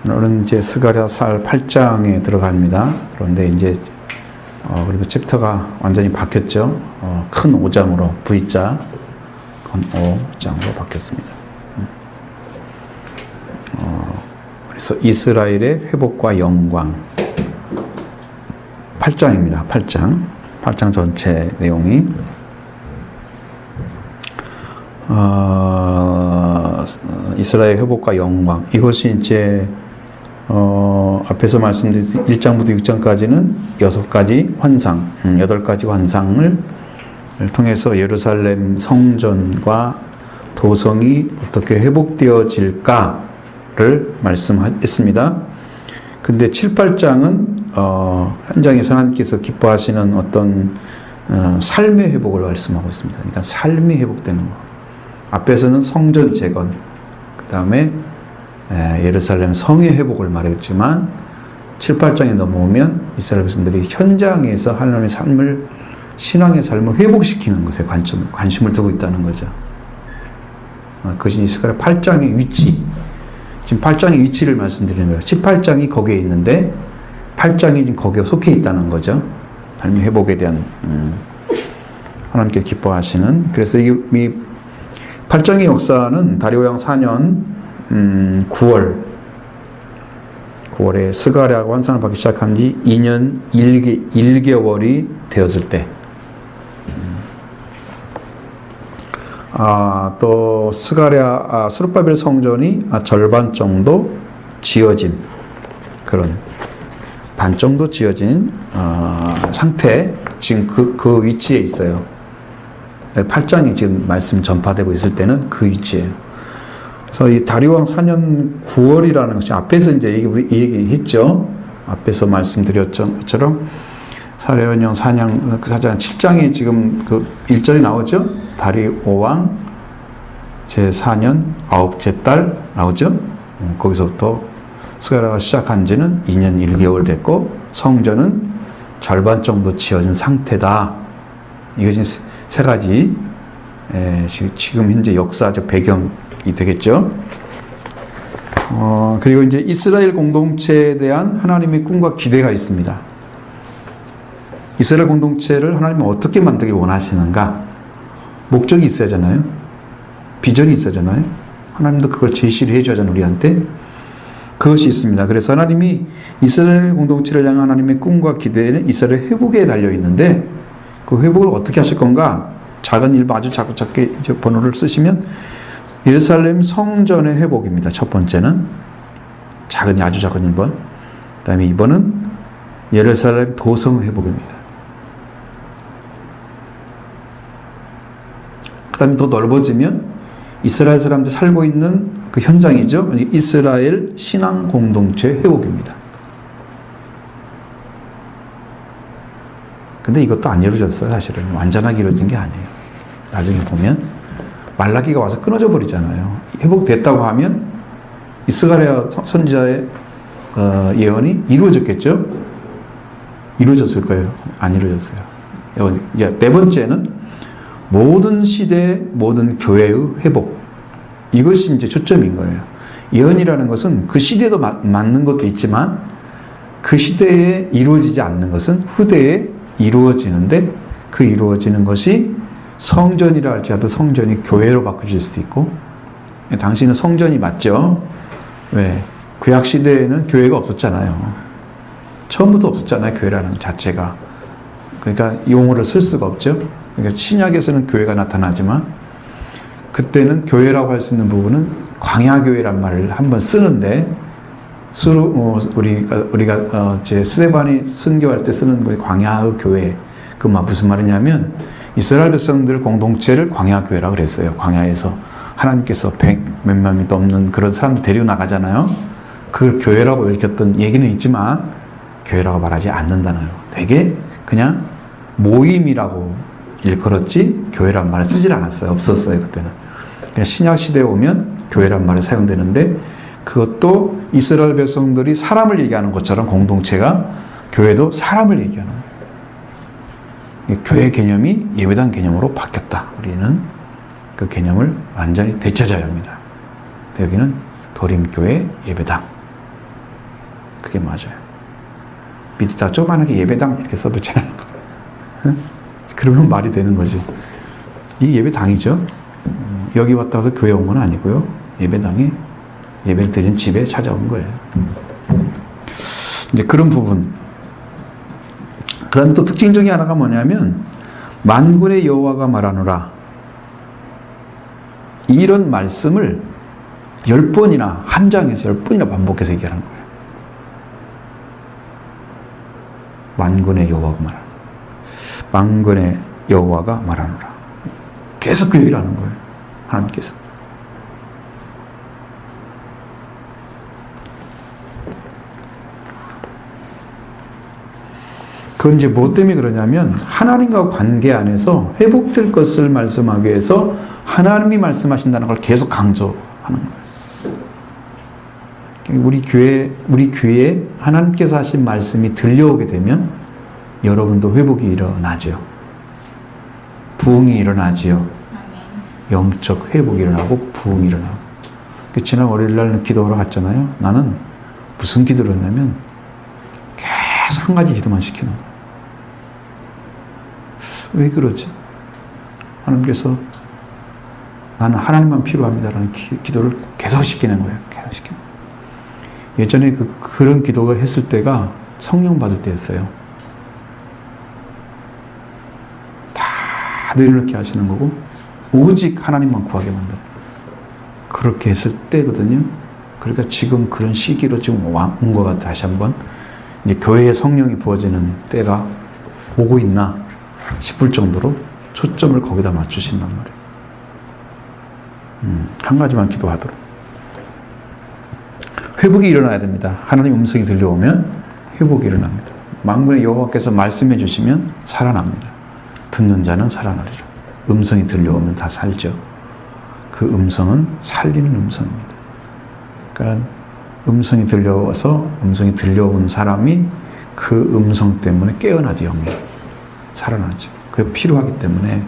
오늘은 이제 스가랴서 8장에 들어갑니다. 그런데 이제 그리고 챕터가 완전히 바뀌었죠. 큰 5장으로 V자 큰 5장으로 바뀌었습니다. 그래서 이스라엘의 회복과 영광 8장입니다. 8장 전체 내용이 이스라엘 회복과 영광, 이것이 이제 앞에서 말씀드린 1장부터 6장까지는 6가지 환상, 8가지 환상을 통해서 예루살렘 성전과 도성이 어떻게 회복되어질까를 말씀했습니다. 근데 7, 8장은 현장에서 하나님께서 기뻐하시는 어떤 삶의 회복을 말씀하고 있습니다. 그러니까 삶이 회복되는 것. 앞에서는 성전 재건, 그 다음에 예루살렘 성의 회복을 말했지만 7, 8장에 넘어오면 이스라엘 백성들이 현장에서 하나님의 삶을, 신앙의 삶을 회복시키는 것에 관심을 두고 있다는 거죠. 그것이 이스라엘 8장의 위치, 지금 8장의 위치를 말씀드리는 거예요. 18장이 거기에 있는데 8장이 지금 거기에 속해 있다는 거죠. 삶의 회복에 대한 하나님께서 기뻐하시는. 그래서 이 8장의 역사는 다리오 왕 4년 9월에 스가랴가 환상을 받기 시작한 지 2년 1개월이 되었을 때, 또 스룹바벨 성전이 절반 정도 지어진, 그런 반 정도 지어진 상태, 지금 그 위치에 있어요. 8장이 지금 말씀 전파되고 있을 때는 그 위치예요. 그래서 이 다리오 왕 4년 9월이라는 것이 앞에서 이제 얘기했죠. 앞에서 말씀드렸던 것처럼 사례원형 4장 7장에 지금 그 1절이 나오죠. 다리오 왕 제4년 9째 달 나오죠. 거기서부터 스가랴가 시작한 지는 2년 1개월 됐고 성전은 절반 정도 지어진 상태다. 이것이 세 가지 지금 현재 역사적 배경이 되겠죠. 그리고 이제 이스라엘 공동체에 대한 하나님의 꿈과 기대가 있습니다. 이스라엘 공동체를 하나님은 어떻게 만들기 원하시는가? 목적이 있어야잖아요. 비전이 있어야잖아요. 하나님도 그걸 제시를 해줘야잖아요, 우리한테. 그것이 있습니다. 그래서 하나님이 이스라엘 공동체를 향한 하나님의 꿈과 기대는 이스라엘 회복에 달려 있는데, 그 회복을 어떻게 하실 건가? 작은 일부 아주 작게 이제 번호를 쓰시면 예루살렘 성전의 회복입니다. 첫 번째는 아주 작은 1번. 그 다음에 2번은 예루살렘 도성 회복입니다. 그 다음에 더 넓어지면 이스라엘 사람들이 살고 있는 그 현장이죠. 이스라엘 신앙 공동체 회복입니다. 근데 이것도 안 이루어졌어요. 사실은 완전하게 이루어진 게 아니에요. 나중에 보면 말라기가 와서 끊어져 버리잖아요. 회복됐다고 하면 이 스가랴 선지자의 예언이 이루어졌겠죠? 이루어졌을 거예요. 안 이루어졌어요. 이제 네 번째는 모든 시대, 모든 교회의 회복. 이것이 이제 초점인 거예요. 예언이라는 것은 그 시대도 맞는 것도 있지만 그 시대에 이루어지지 않는 것은 후대에 이루어지는데, 그 이루어지는 것이 성전이라 할지라도 성전이 교회로 바뀌어질 수도 있고. 당시는 성전이 맞죠? 왜? 구약 시대에는 교회가 없었잖아요. 처음부터 없었잖아요, 교회라는 것 자체가. 그러니까 용어를 쓸 수가 없죠. 그러니까 신약에서는 교회가 나타나지만 그때는 교회라고 할 수 있는 부분은 광야교회란 말을 한번 쓰는데, 우리가 제 스데반이 순교할 때 쓰는 그 광야의 교회, 그 무슨 말이냐면 이스라엘 백성들 공동체를 광야교회라고 그랬어요. 광야에서 하나님께서 100몇만 명 넘는 그런 사람들 데리고 나가잖아요. 그 교회라고 일컫던 얘기는 있지만 교회라고 말하지 않는다는 거예요. 되게 그냥 모임이라고 일컬었지 교회란 말을 쓰질 않았어요. 없었어요, 그때는. 그냥 신약 시대에 오면 교회란 말이 사용되는데, 그것도 이스라엘 백성들이 사람을 얘기하는 것처럼 공동체가, 교회도 사람을 얘기하는 거예요. 교회 개념이 예배당 개념으로 바뀌었다. 우리는 그 개념을 완전히 되찾아야 합니다. 여기는 도림교회 예배당. 그게 맞아요. 밑에다 조그만하게 예배당 이렇게 써놓잖아요. 응? 그러면 말이 되는 거지. 이 예배당이죠. 여기 왔다 가서 교회 온 건 아니고요. 예배당에 예배를 드리는 집에 찾아온 거예요. 이제 그런 부분. 그 다음에 또 특징 중에 하나가 뭐냐면, 만군의 여호와가 말하노라. 이런 말씀을 10번이나, 한 장에서 10번이나 반복해서 얘기하는 거예요. 만군의 여호와가 말하노라. 만군의 여호와가 말하노라. 계속 그 얘기를 하는 거예요. 하나님께서. 그건 이제 뭐 때문에 그러냐면, 하나님과 관계 안에서 회복될 것을 말씀하기 위해서 하나님이 말씀하신다는 걸 계속 강조하는 거예요. 우리 귀에 하나님께서 하신 말씀이 들려오게 되면 여러분도 회복이 일어나죠. 부흥이 일어나지요. 영적 회복이 일어나고 부흥이 일어나고. 지난 월요일날 기도하러 갔잖아요. 나는 무슨 기도를 했냐면 계속 한 가지 기도만 시키는 거예요. 왜 그러지? 하나님께서 나는 하나님만 필요합니다라는 기도를 계속 시키는 거예요. 계속 시키는 거예요. 예전에 그런 기도가 했을 때가 성령 받을 때였어요. 다 내려놓게 하시는 거고 오직 하나님만 구하게 만드는, 그렇게 했을 때거든요. 그러니까 지금 그런 시기로 지금 온 것 같아요. 다시 한번 이제 교회에 성령이 부어지는 때가 오고 있나 싶을 정도로 초점을 거기다 맞추신단 말이에요. 한 가지만 기도하도록. 회복이 일어나야 됩니다. 하나님 음성이 들려오면 회복이 일어납니다. 만군의 여호와께서 말씀해 주시면 살아납니다. 듣는 자는 살아나리라. 음성이 들려오면 다 살죠. 그 음성은 살리는 음성입니다. 그러니까 음성이 들려와서 음성이 들려온 사람이 그 음성 때문에 깨어나죠. 영이 살아나죠. 그게 필요하기 때문에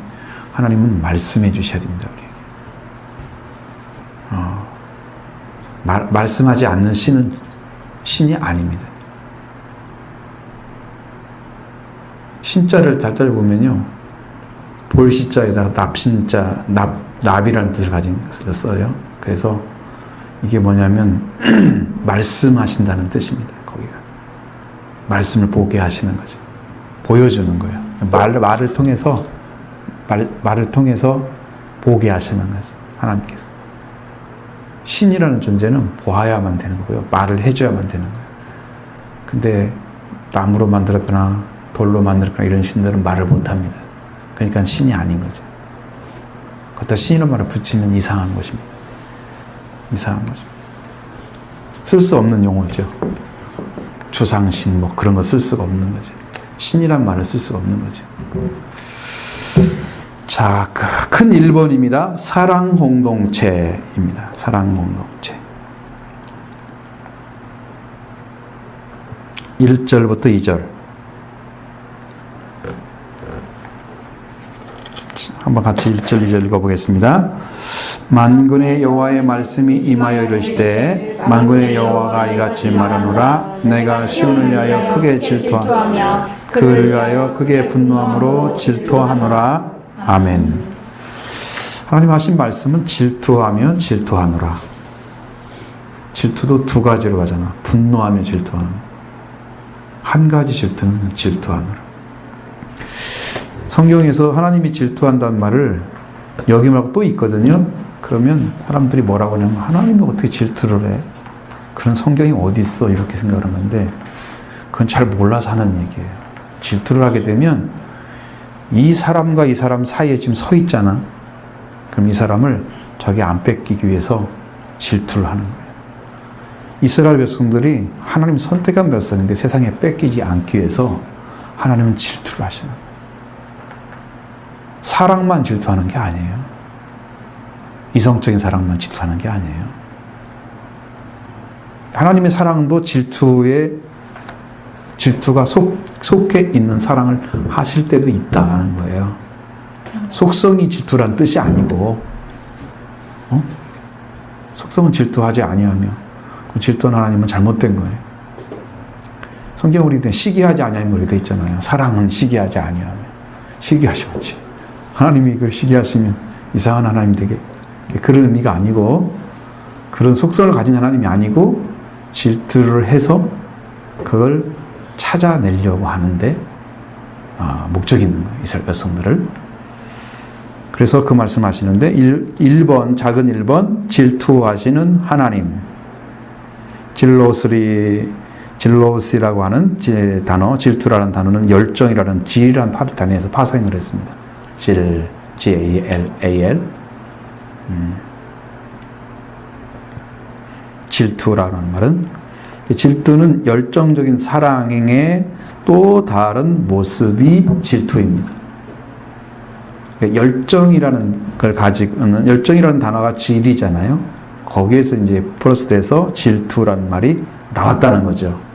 하나님은 말씀해 주셔야 됩니다. 말씀하지 않는 신이 아닙니다. 신자를 달달 보면요, 볼시자에다가 납신자, 납이라는 뜻을 가진 것을 써요. 그래서 이게 뭐냐면 말씀하신다는 뜻입니다. 거기가 말씀을 보게 하시는 거죠. 보여주는 거예요. 말을 통해서 보게 하시는 거죠. 하나님께서. 신이라는 존재는 보아야만 되는 거고요. 말을 해줘야만 되는 거예요. 근데 나무로 만들었거나 돌로 만들었거나 이런 신들은 말을 못합니다. 그러니까 신이 아닌 거죠. 거기다 신이라는 말을 붙이면 이상한 것입니다. 이상한 거죠. 쓸 수 없는 용어죠. 조상신 뭐 그런 거 쓸 수가 없는 거죠. 신이란 말을 쓸 수가 없는 거죠. 자, 큰 1번입니다. 사랑 공동체입니다. 사랑 공동체. 1절부터 2절. 한번 같이 1절, 2절 읽어보겠습니다. 만군의 여호와의 말씀이 임하여 이르시되 만군의 여호와가 이같이 말하노라. 내가 시온을 위하여 크게 질투하며 그를 위하여 크게 분노함으로 질투하노라. 아멘. 하나님 하신 말씀은 질투하며 질투하노라. 질투도 두 가지로 가잖아. 분노하며 질투하노라. 한 가지 질투는 질투하노라. 성경에서 하나님이 질투한다는 말을 여기 말고 또 있거든요. 그러면 사람들이 뭐라고 하냐면 하나님이 어떻게 질투를 해? 그런 성경이 어디 있어? 이렇게 생각을 하는데 그건 잘 몰라서 하는 얘기예요. 질투를 하게 되면 이 사람과 이 사람 사이에 지금 서 있잖아. 그럼 이 사람을 자기 안 뺏기기 위해서 질투를 하는 거예요. 이스라엘 백성들이 하나님 선택한 백성인데 세상에 뺏기지 않기 위해서 하나님은 질투를 하시는 거예요. 사랑만 질투하는 게 아니에요. 이성적인 사랑만 질투하는 게 아니에요. 하나님의 사랑도 질투가 속해 있는 사랑을 하실 때도 있다는 거예요. 속성이 질투란 뜻이 아니고, 속성은 질투하지 아니하며, 그 질투는 하나님은 잘못된 거예요. 성경 우리 시기하지 아니하면 우리 돼 있잖아요. 사랑은 시기하지 아니하면 시기하시겠지. 하나님이 그걸 시기하시면 이상한 하나님 되게 그런 의미가 아니고 그런 속성을 가진 하나님이 아니고 질투를 해서 그걸 찾아내려고 하는데 목적이 있는 거예요. 이스라엘 백성들을. 그래서 그 말씀하시는데 1번 작은 1번 질투하시는 하나님 질로스라고 하는 단어 질투라는 단어는 열정이라는 질이라는 단어에서 파생을 했습니다. G-A-L 질투라는 말은 질투는 열정적인 사랑의 또 다른 모습이 질투입니다. 열정이라는 걸 가지고 있는 열정이라는 단어가 질이잖아요. 거기에서 이제 플러스돼서 질투라는 말이 나왔다는 거죠.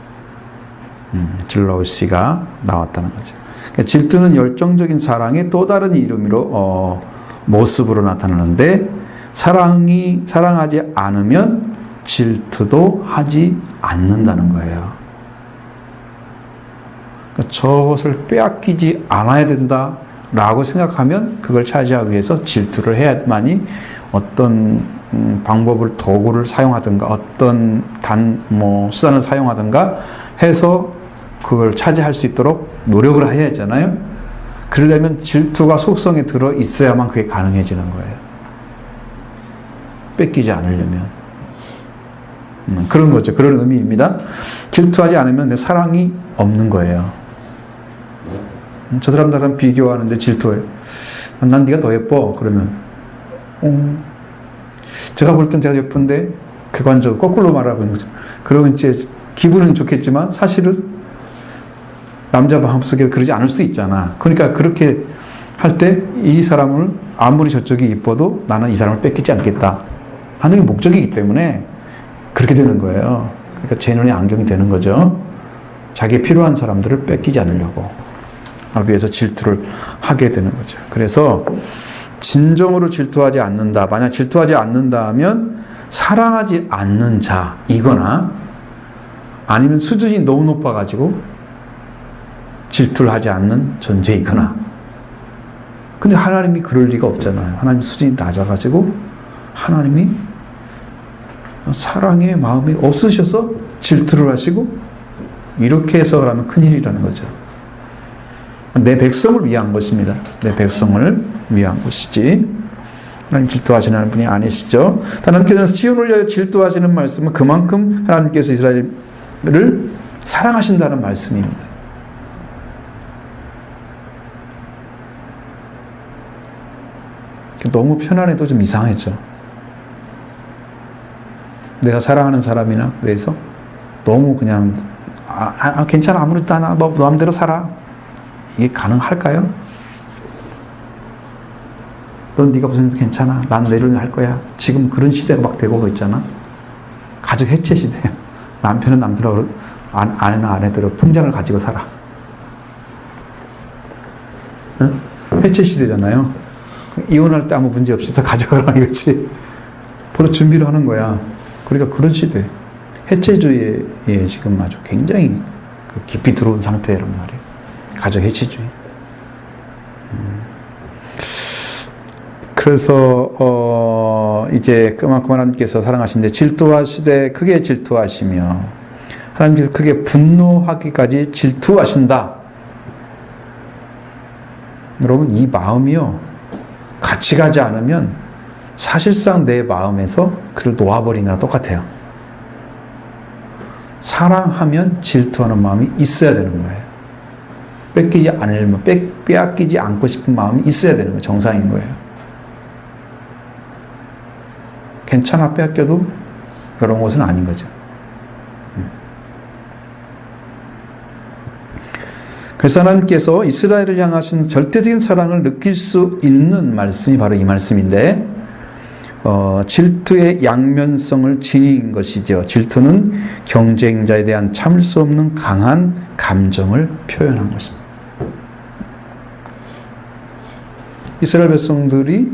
질러시가 나왔다는 거죠. 그러니까 질투는 열정적인 사랑의 또 다른 이름으로 모습으로 나타나는데 사랑하지 않으면 질투도 하지 않는다는 거예요. 그러니까 저것을 빼앗기지 않아야 된다라고 생각하면 그걸 차지하기 위해서 질투를 해야만이 어떤 방법을 도구를 사용하든가 어떤 수단을 사용하든가 해서 그걸 차지할 수 있도록 노력을 해야 하잖아요. 그러려면 질투가 속성에 들어 있어야만 그게 가능해지는 거예요. 뺏기지 않으려면. 그런 거죠. 그런 의미입니다. 질투하지 않으면 내 사랑이 없는 거예요. 저 사람들은 비교하는데 질투해요. 난 네가 더 예뻐. 그러면 제가 볼 땐 제가 예쁜데 객관적으로 거꾸로 말하고 있는 거죠. 그러면 이제 기분은 좋겠지만 사실은 남자 마음속에 그러지 않을 수 있잖아. 그러니까 그렇게 할 때 이 사람을 아무리 저쪽이 이뻐도 나는 이 사람을 뺏기지 않겠다 하는 게 목적이기 때문에 그렇게 되는 거예요. 그러니까 제 눈에 안경이 되는 거죠. 자기에 필요한 사람들을 뺏기지 않으려고 하기 위해서 질투를 하게 되는 거죠. 그래서 진정으로 질투하지 않는다. 만약 질투하지 않는다 하면 사랑하지 않는 자이거나 아니면 수준이 너무 높아가지고 질투를 하지 않는 존재이거나. 근데 하나님이 그럴 리가 없잖아요. 하나님 수준이 낮아가지고 하나님이 사랑의 마음이 없으셔서 질투를 하시고 이렇게 해서 하면 큰일이라는 거죠. 내 백성을 위한 것입니다. 내 백성을 위한 것이지 하나님 질투하시는 분이 아니시죠. 하나님께서 시온을 위하여 질투하시는 말씀은 그만큼 하나님께서 이스라엘을 사랑하신다는 말씀입니다. 너무 편안해도 좀 이상했죠. 내가 사랑하는 사람이나 그래서 너무 그냥 괜찮아 아무렇지도 않아 너 마음대로 살아 이게 가능할까요? 넌 네가 무슨 괜찮아 난 내를 할 거야. 지금 그런 시대가 막 되고 있잖아. 가족 해체 시대야. 남편은 남들하고 아내는 아내대로 통장을 가지고 살아. 응? 해체 시대잖아요. 이혼할 때 아무 문제 없이 다 가져가라 이거지. 바로 준비를 하는 거야. 그러니까 그런 시대. 해체주의에 지금 아주 굉장히 깊이 들어온 상태란 말이에요. 가족 해체주의. 그래서 이제 그만큼 하나님께서 사랑하시는데 질투하시되 크게 질투하시며 하나님께서 크게 분노하기까지 질투하신다. 여러분 이 마음이요. 같이 가지 않으면 사실상 내 마음에서 그를 놓아버리는 거랑 똑같아요. 사랑하면 질투하는 마음이 있어야 되는 거예요. 뺏기지 않으면 빼앗기지 않고 싶은 마음이 있어야 되는 거예요. 정상인 거예요. 괜찮아 빼앗겨도 이런 것은 아닌 거죠. 그래서 하나님께서 이스라엘을 향하신 절대적인 사랑을 느낄 수 있는 말씀이 바로 이 말씀인데 질투의 양면성을 지닌 것이죠. 질투는 경쟁자에 대한 참을 수 없는 강한 감정을 표현한 것입니다. 이스라엘 백성들이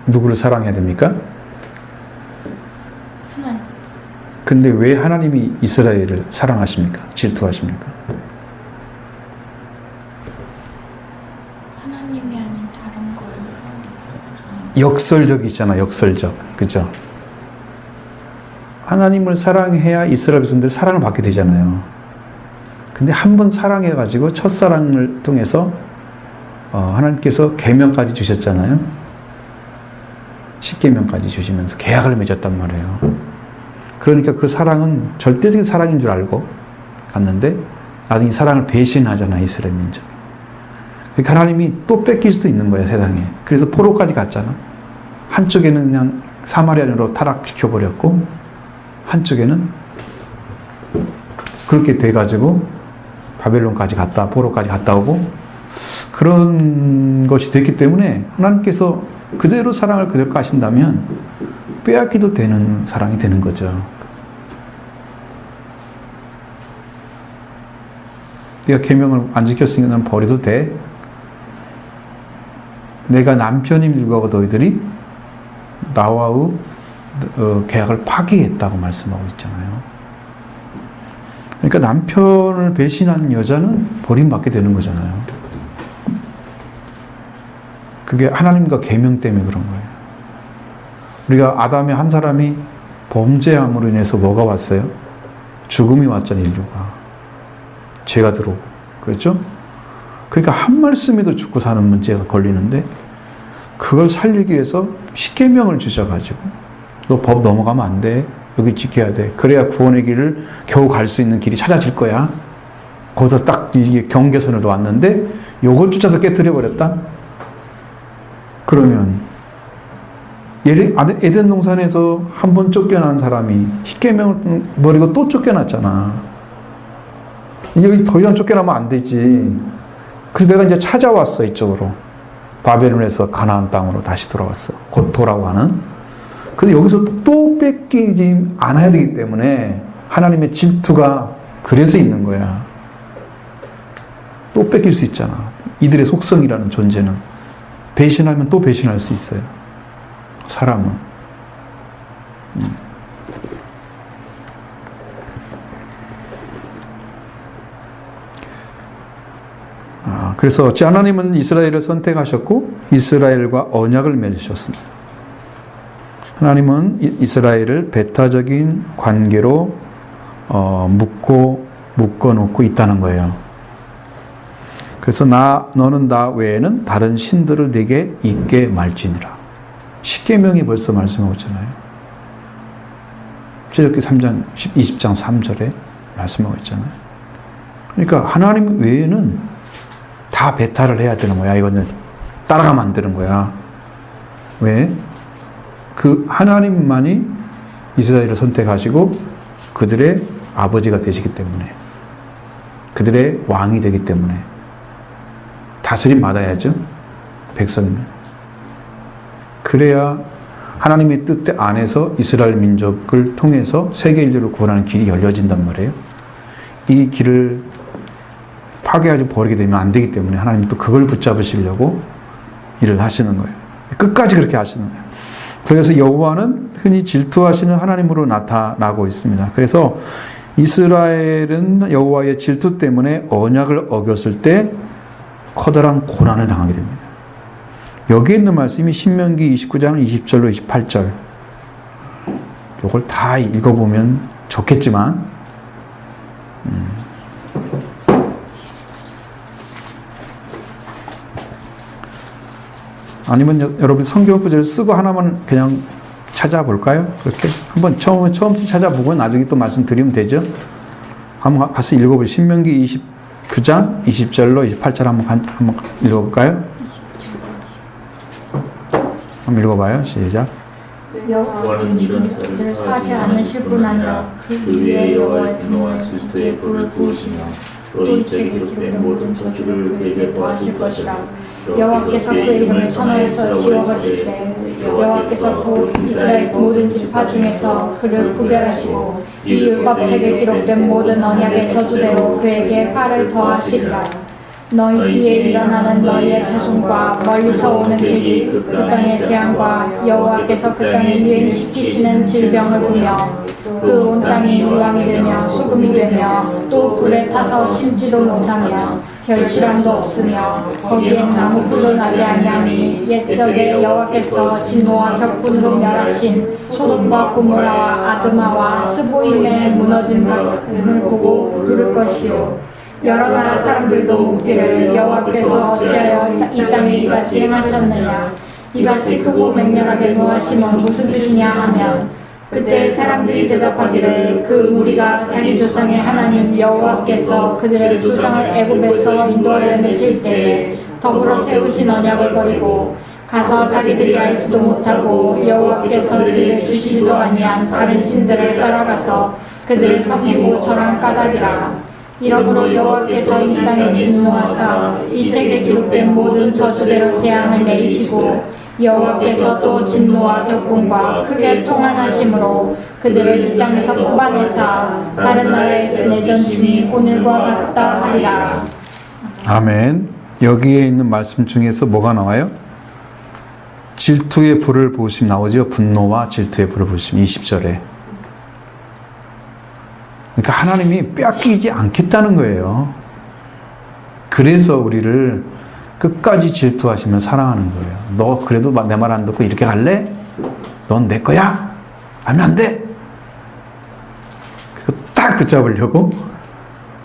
누구를 사랑해야 됩니까? 그런데 왜 하나님이 이스라엘을 사랑하십니까? 질투하십니까? 하나님이 아닌 다른 걸. 역설적이잖아, 역설적. 그죠? 하나님을 사랑해야 이스라엘 백성들 사랑을 받게 되잖아요. 근데 한 번 사랑해가지고 첫사랑을 통해서 하나님께서 계명까지 주셨잖아요. 십계명까지 주시면서 계약을 맺었단 말이에요. 그러니까 그 사랑은 절대적인 사랑인 줄 알고 갔는데 나중에 사랑을 배신하잖아, 이스라엘 민족. 그러니까 하나님이 또 뺏길 수도 있는 거야, 세상에. 그래서 포로까지 갔잖아. 한쪽에는 그냥 사마리아로 타락시켜버렸고 한쪽에는 그렇게 돼가지고 바벨론까지 갔다, 포로까지 갔다 오고 그런 것이 됐기 때문에 하나님께서 그대로 사랑을 그대로 하신다면 빼앗기도 되는 사랑이 되는 거죠. 네가 계명을 안 지켰으니까 난 버려도 돼. 내가 남편인 일과 너희들이 나와의 계약을 파기했다고 말씀하고 있잖아요. 그러니까 남편을 배신한 여자는 버림받게 되는 거잖아요. 그게 하나님과 계명 때문에 그런 거예요. 우리가 아담의 한 사람이 범죄함으로 인해서 뭐가 왔어요? 죽음이 왔잖아요, 인류가. 죄가 들어오고. 그렇죠? 그러니까 한 말씀에도 죽고 사는 문제가 걸리는데 그걸 살리기 위해서 십계명을 주셔가지고 너 법 넘어가면 안 돼. 여기 지켜야 돼. 그래야 구원의 길을 겨우 갈 수 있는 길이 찾아질 거야. 거기서 딱 이게 경계선을 놓았는데 요걸 쫓아서 깨뜨려 버렸다? 그러면 에덴 동산에서 한 번 쫓겨난 사람이 십계명을 버리고 또 쫓겨났잖아. 여기 더 이상 쫓겨나면 안 되지. 그래서 내가 이제 찾아왔어, 이쪽으로. 바벨론에서 가나안 땅으로 다시 돌아왔어. 곧 돌아가는. 근데 여기서 또 뺏기지 않아야 되기 때문에 하나님의 질투가 그래서 있는 거야. 또 뺏길 수 있잖아. 이들의 속성이라는 존재는. 배신하면 또 배신할 수 있어요. 사람은. 그래서 어찌 하나님은 이스라엘을 선택하셨고 이스라엘과 언약을 맺으셨습니다. 하나님은 이스라엘을 배타적인 관계로 묶어놓고 있다는 거예요. 그래서 너는 나 외에는 다른 신들을 내게 있게 말지니라. 십계명이 벌써 말씀하고 있잖아요. 출애굽기 3장 20장 3절에 말씀하고 있잖아요. 그러니까 하나님 외에는 다 배타를 해야 되는 거야. 이거는 따라가면 안 되는 거야. 왜? 그 하나님만이 이스라엘을 선택하시고 그들의 아버지가 되시기 때문에, 그들의 왕이 되기 때문에 다스림 받아야죠. 백성이면. 그래야 하나님의 뜻 안에서 이스라엘 민족을 통해서 세계 인류를 구원하는 길이 열려진단 말이에요. 이 길을 파괴하지 버리게 되면 안 되기 때문에 하나님은 또 그걸 붙잡으시려고 일을 하시는 거예요. 끝까지 그렇게 하시는 거예요. 그래서 여호와는 흔히 질투하시는 하나님으로 나타나고 있습니다. 그래서 이스라엘은 여호와의 질투 때문에 언약을 어겼을 때 커다란 고난을 당하게 됩니다. 여기에 있는 말씀이 신명기 29장 20절로 28절. 이걸 다 읽어보면 좋겠지만 아니면 여러분 성경 구절을 쓰고 하나만 그냥 찾아볼까요? 그렇게 한번 처음부터 찾아보고 나중에 또 말씀드리면 되죠. 한번 가서 읽어보세요. 신명기 29장 20절로 28절 한번 읽어볼까요? 한번 읽어봐요. 시작. 여호와는 이런 자를 사지 않으실 뿐 아니라 그 위에 여호와의 분노와 질투의 불을 부으시며 또 이 책에 기록된 모든 저주를 그에게 더하실 것이라. 여호와께서 그의 이름을 천하에서 지워버리실 때 여호와께서 곧 이스라엘 모든 지파 중에서 그를 구별하시고 이 율법책에 기록된 모든 언약의 저주대로 그에게 화를 더하시리라. 너희 뒤에 일어나는 너희의 자손과 멀리서 오는敵그 땅의 재앙과 여호와께서 그 땅에 유행시키시는 질병을 보며 그 온 땅이 유황이 되며 소금이 되며 또 불에 타서 심지도 못하며 결실함도 없으며 거기엔 나무풀도 나지 아니하니 옛적에 여호와께서 진노와 격분으로 멸하신 소돔과 고모라와 아드마와 스보임의 무너진 밭을 보고 부를 것이요 여러 나라 사람들도 묻기를 여호와께서 어찌하여 이 땅에 이같이 행하셨느냐 이같이 크고 맹렬하게 노하심은 무슨 뜻이냐 하면 그때 사람들이 대답하기를 그 무리가 자기 조상의 하나님 여호와께서 그들의 조상을 애굽에서 인도하여 내실 때에 더불어 세우신 언약을 버리고 가서 자기들이 알지도 못하고 여호와께서 그들에게 주시지도 아니한 다른 신들을 따라가서 그들을 섬기고 절한 까닭이라. 이러므로 여호와께서 이 땅에 진노하사 이 책에 기록된 모든 저주대로 재앙을 내리시고 여호와께서 또 진노와 격분과 크게 통한하심으로 그들을 이 땅에서 뽑아내사 다른 나라에 내던짐이 오늘과 같다 하리라. 아멘. 여기에 있는 말씀 중에서 뭐가 나와요? 질투의 불을 부으심 나오죠. 분노와 질투의 불을 부으심 20절에. 그러니까 하나님이 뺏기지 않겠다는 거예요. 그래서 우리를 끝까지 질투하시면 사랑하는 거예요. 너 그래도 내 말 안 듣고 이렇게 갈래? 넌 내 거야? 하면 안 돼! 그리고 딱 붙잡으려고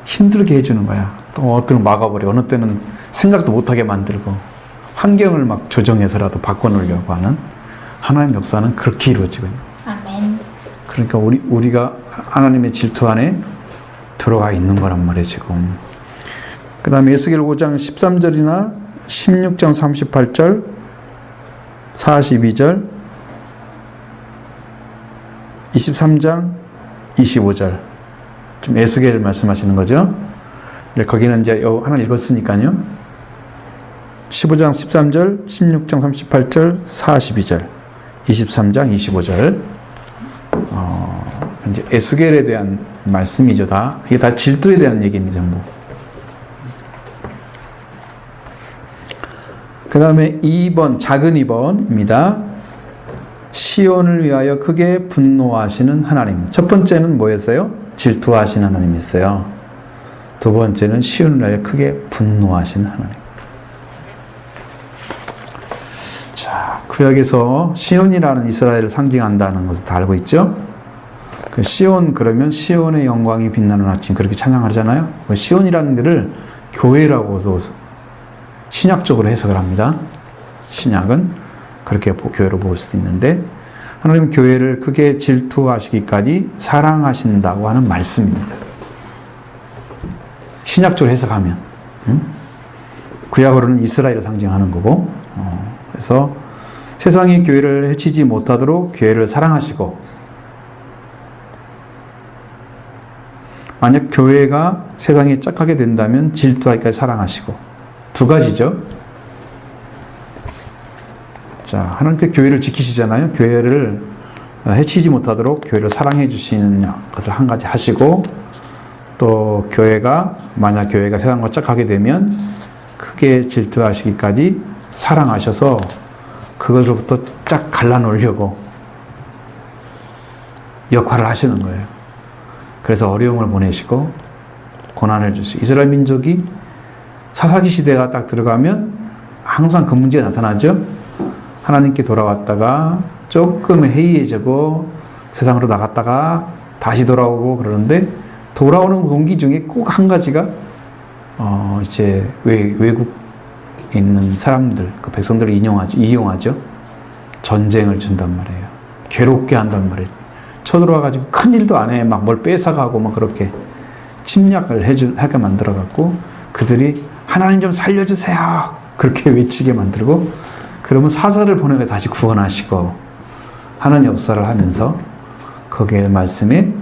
힘들게 해주는 거야. 또 어떤 막아버려. 어느 때는 생각도 못하게 만들고 환경을 막 조정해서라도 바꿔놓으려고 하는 하나님의 역사는 그렇게 이루어지거든요. 아멘. 그러니까 우리가 하나님의 질투 안에 들어가 있는 거란 말이에요, 지금. 그 다음에 에스겔 5장 13절이나 16장 38절, 42절, 23장 25절. 좀 에스겔 말씀하시는 거죠. 거기는 이제 하나 읽었으니까요. 15장 13절, 16장 38절, 42절, 23장 25절. 이제 에스겔에 대한 말씀이죠, 다. 이게 다 질투에 대한 얘기입니다, 전부. 그 다음에 2번, 작은 2번입니다. 시온을 위하여 크게 분노하시는 하나님. 첫 번째는 뭐였어요? 질투하시는 하나님이었어요. 두 번째는 시온을 위하여 크게 분노하시는 하나님. 자, 구약에서 시온이라는 이스라엘을 상징한다는 것을 다 알고 있죠? 그 시온, 그러면 시온의 영광이 빛나는 아침, 그렇게 찬양하잖아요. 그 시온이라는 데를 교회라고도 신약적으로 해석을 합니다. 신약은 그렇게 교회로 볼 수도 있는데, 하나님은 교회를 크게 질투하시기까지 사랑하신다고 하는 말씀입니다. 신약적으로 해석하면. 구약으로는 이스라엘을 상징하는 거고, 그래서 세상이 교회를 해치지 못하도록 교회를 사랑하시고, 만약 교회가 세상에 짝하게 된다면 질투하기까지 사랑하시고, 두 가지죠. 자, 하나님께 교회를 지키시잖아요. 교회를 해치지 못하도록 교회를 사랑해 주시는 것을 한 가지 하시고, 또 만약 교회가 세상과 짝하게 되면 크게 질투하시기까지 사랑하셔서 그것으로부터 쫙 갈라놓으려고 역할을 하시는 거예요. 그래서 어려움을 보내시고 고난을 주시고, 이스라엘 민족이 사사기 시대가 딱 들어가면 항상 그 문제가 나타나죠. 하나님께 돌아왔다가 조금 해이해지고 세상으로 나갔다가 다시 돌아오고 그러는데, 돌아오는 동기 중에 꼭 한 가지가 이제 외국에 있는 사람들, 그 백성들을 이용하죠. 전쟁을 준단 말이에요. 괴롭게 한단 말이에요. 쳐들어와가지고 큰 일도 안 해. 막 뭘 뺏어가고 막 그렇게 침략을 하게 만들어갖고, 그들이 하나님 좀 살려주세요, 그렇게 외치게 만들고, 그러면 사사를 보내서 다시 구원하시고 하는 역사를 하면서, 거기에 말씀에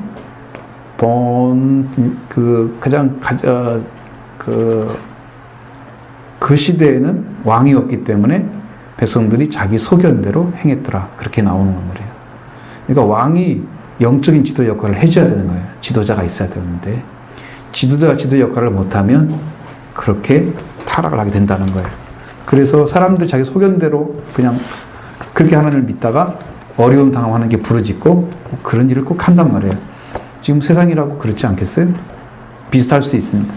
그 시대에는 왕이 없기 때문에 백성들이 자기 소견대로 행했더라, 그렇게 나오는 말이에요. 그러니까 왕이 영적인 지도 역할을 해줘야 되는 거예요. 지도자가 있어야 되는데, 지도자가 지도 역할을 못하면 그렇게 타락을 하게 된다는 거예요. 그래서 사람들 자기 소견대로 그냥 그렇게 하나님을 믿다가 어려움 당하는 게 부르짖고 그런 일을 꼭 한단 말이에요. 지금 세상이라고 그렇지 않겠어요? 비슷할 수 있습니다.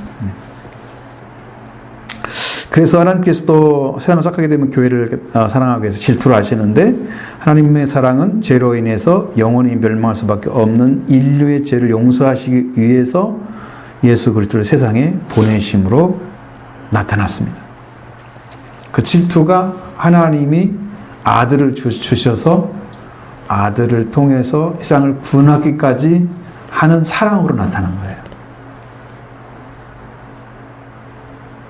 그래서 하나님께서도 세상을 착하게 되면 교회를 사랑하기 위해서 질투를 하시는데 하나님의 사랑은 죄로 인해서 영원히 멸망할 수밖에 없는 인류의 죄를 용서하시기 위해서 예수 그리스도를 세상에 보내심으로 나타났습니다. 그 질투가 하나님이 아들을 주셔서 아들을 통해서 세상을 구원하기까지 하는 사랑으로 나타난 거예요.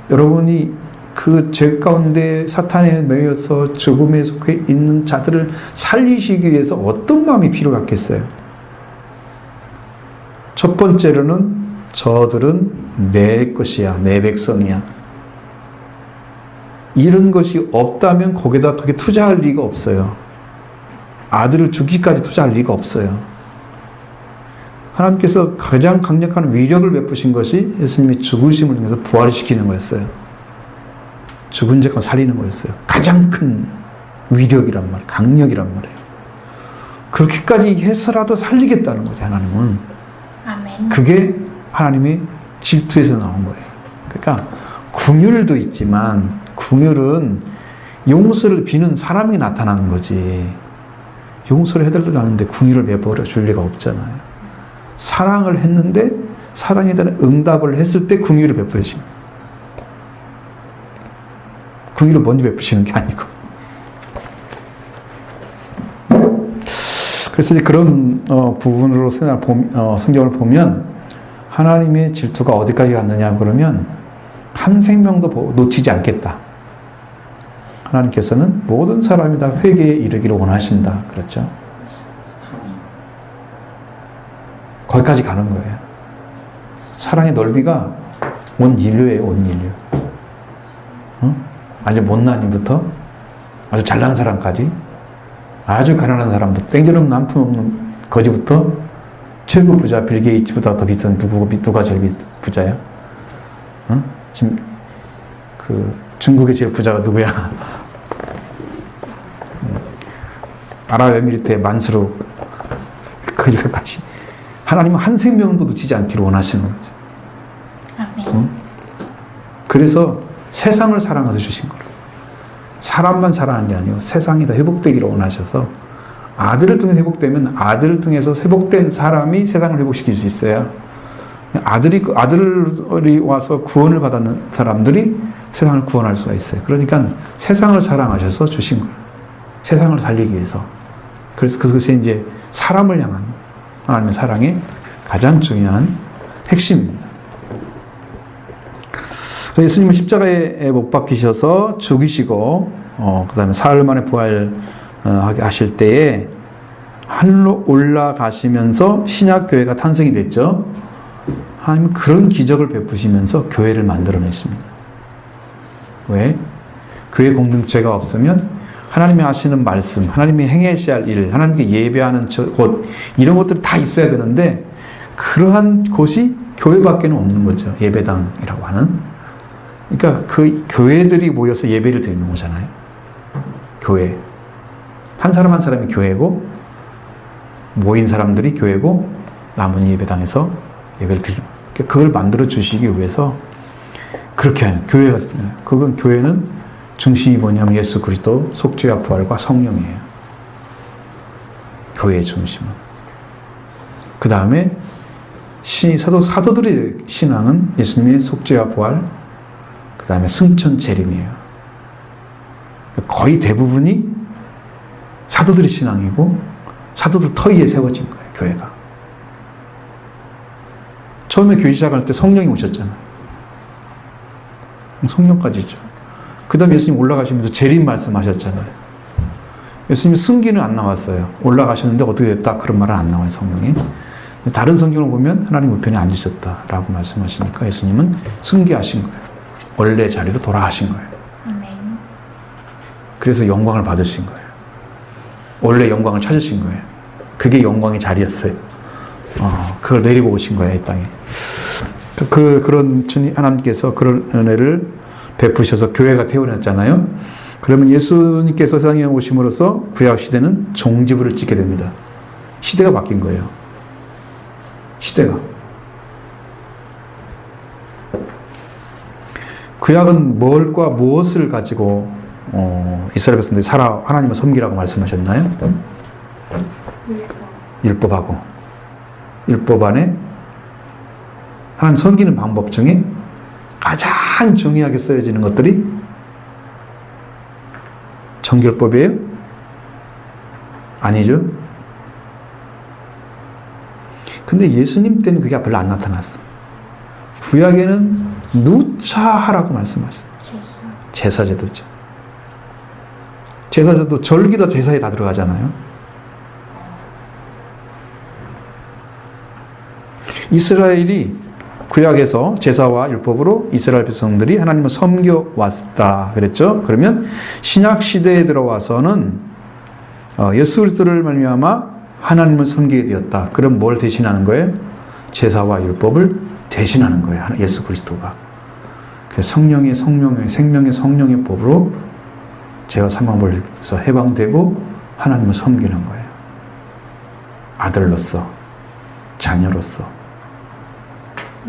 여러분이 그 죄 가운데 사탄에 매여서 죽음에 속해 있는 자들을 살리시기 위해서 어떤 마음이 필요했겠어요? 첫 번째로는 저들은 내 것이야, 내 백성이야. 이런 것이 없다면 거기다 그렇게 투자할 리가 없어요. 아들을 죽기까지 투자할 리가 없어요. 하나님께서 가장 강력한 위력을 베푸신 것이 예수님의 죽으심을 통해서 부활을 시키는 거였어요. 죽은 자가 살리는 거였어요. 가장 큰 위력이란 말이에요. 강력이란 말이에요. 그렇게까지 해서라도 살리겠다는 거죠, 하나님은. 아멘. 그게 하나님의 질투에서 나온 거예요. 그러니까 긍휼도 있지만 긍휼은 용서를 비는 사람이 나타나는 거지. 용서를 해달라고 하는데 긍휼을 내버려 줄 리가 없잖아요. 사랑을 했는데 사랑에 대한 응답을 했을 때 긍휼을 베푸시는 거예요. 긍휼을 먼저 베푸시는 게 아니고. 그래서 이제 그런 부분으로 성경을 보면 하나님의 질투가 어디까지 갔느냐 그러면 한 생명도 놓치지 않겠다. 하나님께서는 모든 사람이 다 회개에 이르기를 원하신다. 그렇죠? 거기까지 가는 거예요. 사랑의 넓이가 온 인류예요, 온 인류. 아주 못난 이부터 아주 잘난 사람까지, 아주 가난한 사람부터, 땡겨놓은 남품 없는 거지부터 최고 부자 빌 게이츠보다 더 비싼 누가 제일 부자야? 지금 그 중국의 제일 부자가 누구야? 아랍에미리트의 만수르 거기까지. 하나님은 한 생명도 놓치지 않기를 원하시는 거죠. 아멘. 그래서 세상을 사랑해서 주신 거예요. 사람만 사랑하는 게 아니고 세상이 다 회복되기를 원하셔서 아들을 통해 회복되면 아들을 통해서 회복된 사람이 세상을 회복시킬 수 있어요. 아들이 와서 구원을 받았는 사람들이 세상을 구원할 수가 있어요. 그러니까 세상을 사랑하셔서 주신 거예요. 세상을 살리기 위해서. 그래서 그것이 이제 사람을 향한 하나님의 사랑의 가장 중요한 핵심입니다. 예수님은 십자가에 못 박히셔서 죽이시고 그 다음에 사흘 만에 부활하게 하실 때에 하늘로 올라가시면서 신약교회가 탄생이 됐죠. 하나님은 그런 기적을 베푸시면서 교회를 만들어냈습니다. 왜? 교회 공동체가 없으면 하나님이 하시는 말씀, 하나님이 행하셔야 할 일, 하나님께 예배하는 곳, 이런 것들이 다 있어야 되는데 그러한 곳이 교회밖에는 없는 거죠. 예배당이라고 하는. 그러니까 그 교회들이 모여서 예배를 드리는 거잖아요. 교회. 한 사람 한 사람이 교회고 모인 사람들이 교회고 남은 예배당에서 예배를 드리는 거예요. 그러니까 그걸 만들어 주시기 위해서 그렇게 하는 교회가 있어요. 그건 교회는 중심이 뭐냐면 예수 그리스도 속죄와 부활과 성령이에요. 교회의 중심은. 그 다음에 사도들의 신앙은 예수님의 속죄와 부활, 그 다음에 승천 재림이에요. 거의 대부분이 사도들의 신앙이고 사도들 터위에 세워진 거예요. 교회가. 처음에 교회 시작할 때 성령이 오셨잖아요. 성령까지죠. 그 다음에 예수님 올라가시면서 재림 말씀하셨잖아요. 예수님 승기는 안 나왔어요. 올라가셨는데 어떻게 됐다 그런 말은 안 나와요. 성령이. 다른 성경을 보면 하나님 우편에 앉으셨다라고 말씀하시니까 예수님은 승기하신 거예요. 원래 자리로 돌아가신 거예요. 아멘. 그래서 영광을 받으신 거예요. 원래 영광을 찾으신 거예요. 그게 영광의 자리였어요. 그걸 내리고 오신 거예요, 이 땅에. 그런 주님 하나님께서 그런 은혜를 베푸셔서 교회가 태어났잖아요. 그러면 예수님께서 세상에 오심으로써 구약 시대는 종지부를 찍게 됩니다. 시대가 바뀐 거예요. 시대가. 구약은 뭘과 무엇을 가지고 이스라엘 백성들이 하나님을 섬기라고 말씀하셨나요? 율법하고 율법 안에 하나님 섬기는 방법 중에 가장 중요하게 쓰여지는 것들이 정결법이에요? 아니죠. 근데 예수님 때는 그게 별로 안 나타났어. 구약에는 누차 하라고 말씀하셨어요. 제사제도죠. 제사제도 절기도 제사에 다 들어가잖아요. 이스라엘이 구약에서 제사와 율법으로 이스라엘 백성들이 하나님을 섬겨왔다 그랬죠. 그러면 신약 시대에 들어와서는 예수 그리스도를 말미암아 하나님을 섬기게 되었다. 그럼 뭘 대신하는 거예요? 제사와 율법을 대신하는 거예요. 예수 그리스도가. 그래서 성령의 생명의 성령의 법으로 죄와 사망벌에서 해방되고 하나님을 섬기는 거예요. 아들로서, 자녀로서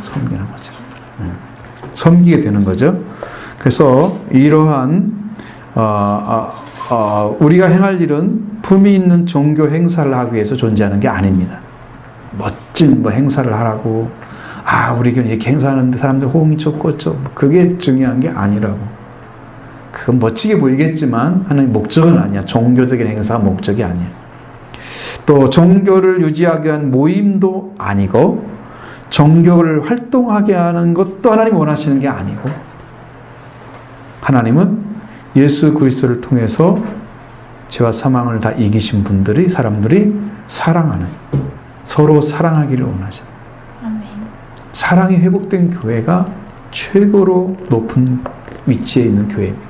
섬기는 거죠. 섬기게 되는 거죠. 그래서 이러한 우리가 행할 일은 품위 있는 종교 행사를 하기 위해서 존재하는 게 아닙니다. 멋진 행사를 하라고 우리 교회 이렇게 행사하는데 사람들 호응이 좋고 그게 중요한 게 아니라고. 그건 멋지게 보이겠지만 하나님 목적은 아니야. 종교적인 행사가 목적이 아니야. 또 종교를 유지하기 위한 모임도 아니고 종교를 활동하게 하는 것도 하나님 원하시는 게 아니고 하나님은 예수 그리스도를 통해서 죄와 사망을 다 이기신 사람들이 사랑하는, 서로 사랑하기를 원하십니다. 사랑이 회복된 교회가 최고로 높은 위치에 있는 교회입니다.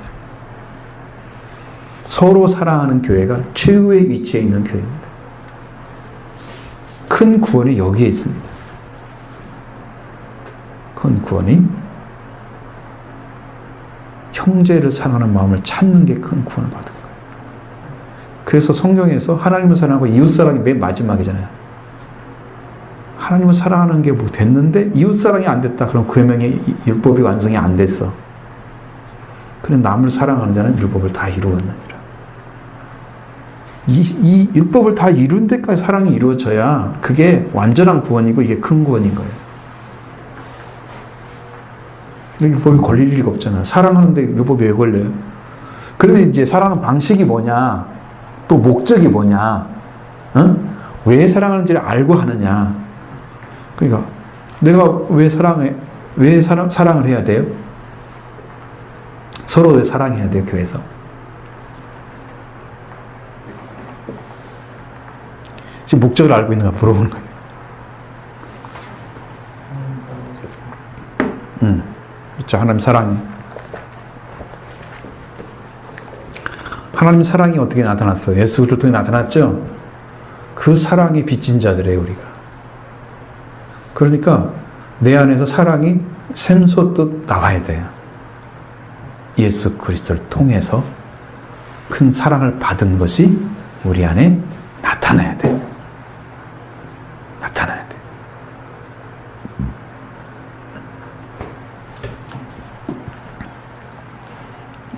서로 사랑하는 교회가 최고의 위치에 있는 교회입니다. 큰 구원이 여기에 있습니다. 큰 구원이 형제를 사랑하는 마음을 찾는 게 큰 구원을 받은 거예요. 그래서 성경에서 하나님을 사랑하고 이웃사랑이 맨 마지막이잖아요. 하나님을 사랑하는 게 됐는데 이웃사랑이 안 됐다. 그럼 그 명의 율법이 완성이 안 됐어. 그럼 남을 사랑하는 자는 율법을 다 이루었느니라. 이 율법을 다 이룬 데까지 사랑이 이루어져야 그게 완전한 구원이고 이게 큰 구원인 거예요. 율법이 걸릴 리가 없잖아요. 사랑하는데 율법이 왜 걸려요? 그러면 이제 사랑하는 방식이 뭐냐, 또 목적이 뭐냐, 왜 사랑하는지를 알고 하느냐. 그러니까 내가 왜 사랑을 해야 돼요? 서로 왜 사랑해야 돼요, 교회에서? 지금 목적을 알고 있는가 물어보는 거예요. 그렇죠. 하나님 사랑이. 하나님 사랑이 어떻게 나타났어요? 예수 그리스도를 통해 나타났죠? 그 사랑이 빚진 자들이에요, 우리가. 그러니까 내 안에서 사랑이 샘솟듯 나와야 돼요. 예수 그리스도를 통해서 큰 사랑을 받은 것이 우리 안에 나타나야 돼요. 나타나야 돼요.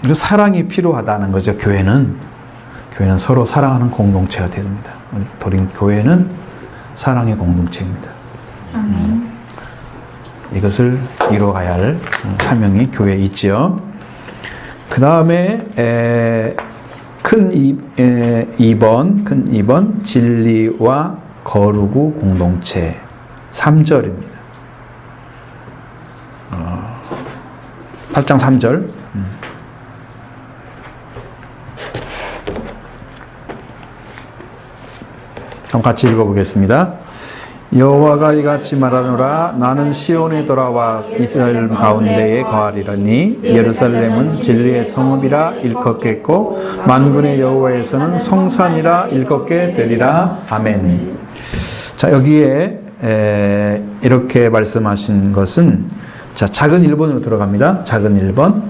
그래서 사랑이 필요하다는 거죠. 교회는 서로 사랑하는 공동체가 됩니다. 우리 교회는 사랑의 공동체입니다. 아멘. 이것을 이루어가야 할 사명이 교회에 있지요. 그 다음에 큰 2번 진리와 거룩의 공동체 3절입니다. 8장 3절. 그럼 같이 읽어보겠습니다. 여호와가 이같이 말하노라. 나는 시온에 돌아와 이스라엘 가운데에 거하리라니 예루살렘은 진리의 성읍이라 일컫겠고 만군의 여호와에서는 성산이라 일컫게 되리라. 아멘. 자, 여기에 이렇게 말씀하신 것은, 자, 작은 1번으로 들어갑니다. 작은 1번.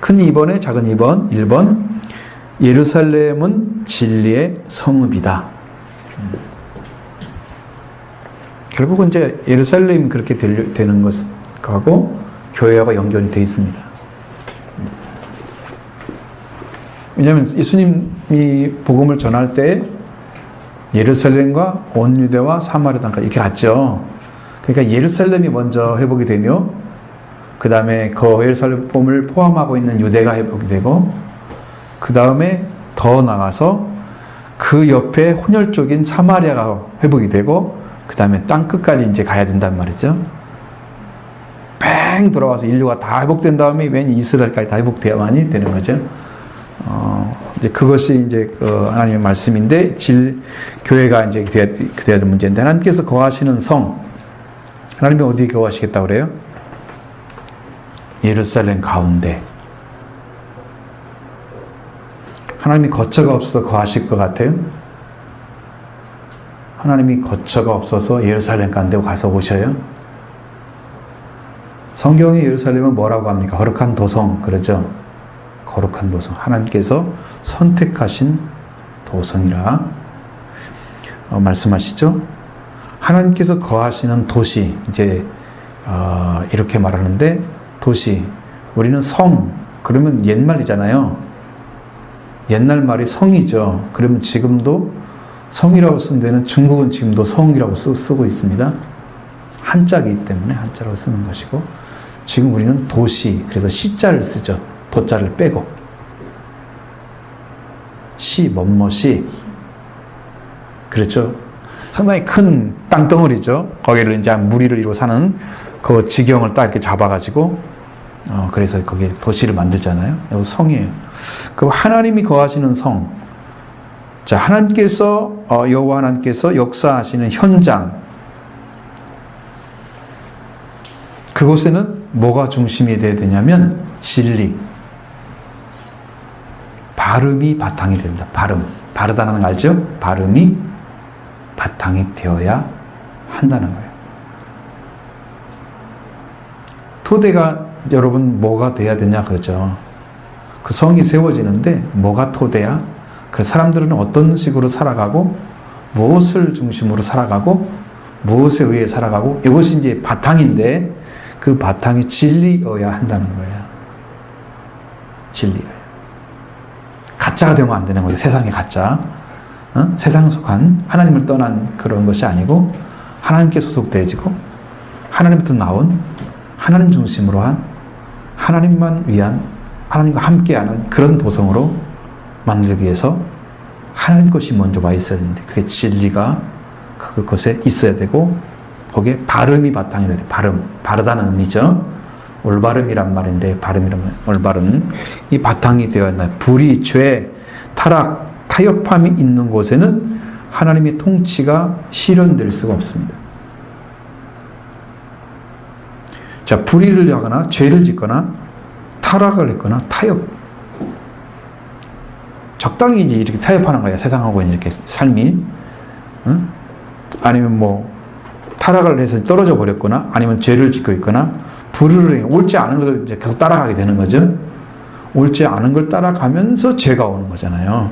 큰 2번에 작은 2번. 1번 예루살렘은 진리의 성읍이다. 결국은 이제 예루살렘이 그렇게 되는 것하고 교회와 연결이 되어 있습니다. 왜냐하면 예수님이 복음을 전할 때 예루살렘과 온 유대와 사마리아 땅까지 이렇게 갔죠. 그러니까 예루살렘이 먼저 회복이 되며 그 다음에 그 예루살렘을 포함하고 있는 유대가 회복이 되고 그 다음에 더 나가서 그 옆에 혼혈족인 사마리아가 회복이 되고 그 다음에 땅 끝까지 이제 가야 된단 말이죠. 뺑 돌아와서 인류가 다 회복된 다음에 맨 이스라엘까지 다 회복되어야만이 되는 거죠. 이제 그것이 이제 하나님의 말씀인데 교회가 이제 돼야 될 문제인데 하나님께서 거하시는 성 하나님이 어디에 거하시겠다고 그래요? 예루살렘 가운데. 하나님이 거처가 없어서 거하실 것 같아요? 하나님이 거처가 없어서 예루살렘 가운데 가서 오셔요? 성경의 예루살렘은 뭐라고 합니까? 거룩한 도성 그러죠? 거룩한 도성. 하나님께서 선택하신 도성이라 말씀하시죠? 하나님께서 거하시는 도시 이제 이렇게 말하는데 도시 우리는 성 그러면 옛말이잖아요. 옛날 말이 성이죠. 그러면 지금도 성이라고 쓴 데는 중국은 지금도 성이라고 쓰고 있습니다. 한자이기 때문에 한자라고 쓰는 것이고 지금 우리는 도시 그래서 시자를 쓰죠. 도자를 빼고 시 뭐뭐시 그렇죠. 상당히 큰 땅덩어리죠. 거기를 이제 무리를 이루고 사는 그 지경을 딱 이렇게 잡아가지고 그래서 거기에 도시를 만들잖아요. 이거 성이에요. 그 하나님이 거하시는 성. 자, 하나님께서 여호와 하나님께서 역사하시는 현장. 그곳에는 뭐가 중심이 되어야 되냐면 진리. 발음이 바탕이 됩니다. 발음. 바르다는 걸 알죠? 발음이 바탕이 되어야 한다는 거예요. 토대가 여러분 뭐가 돼야 되냐 그죠? 그 성이 세워지는데 뭐가 토대야? 그 사람들은 어떤 식으로 살아가고 무엇을 중심으로 살아가고 무엇에 의해 살아가고 이것이 이제 바탕인데 그 바탕이 진리여야 한다는 거예요. 진리여야. 가짜가 되면 안 되는 거죠. 세상의 가짜. 세상에 속한 하나님을 떠난 그런 것이 아니고 하나님께 소속되어지고 하나님부터 나온 하나님 중심으로 한 하나님만 위한 하나님과 함께하는 그런 도성으로 만들기 위해서 하나님 것이 먼저 와 있어야 되는데 그게 진리가 그것에 있어야 되고 거기에 발음이 바탕이 돼야 돼. 발음. 바르다는 의미죠. 올바름이란 말인데 발음이란 올바름. 이 바탕이 되어야 한다. 불의, 죄, 타락, 타협함이 있는 곳에는 하나님의 통치가 실현될 수가 없습니다. 자, 불의를 하거나 죄를 짓거나 타락을 했거나 타협. 적당히 이제 이렇게 타협하는 거야. 세상하고 이렇게 삶이. 응? 아니면 뭐 타락을 해서 떨어져 버렸거나 아니면 죄를 짓고 있거나 불의를 옳지 않은 것을 이제 계속 따라가게 되는 거죠. 옳지 않은 걸 따라가면서 죄가 오는 거잖아요.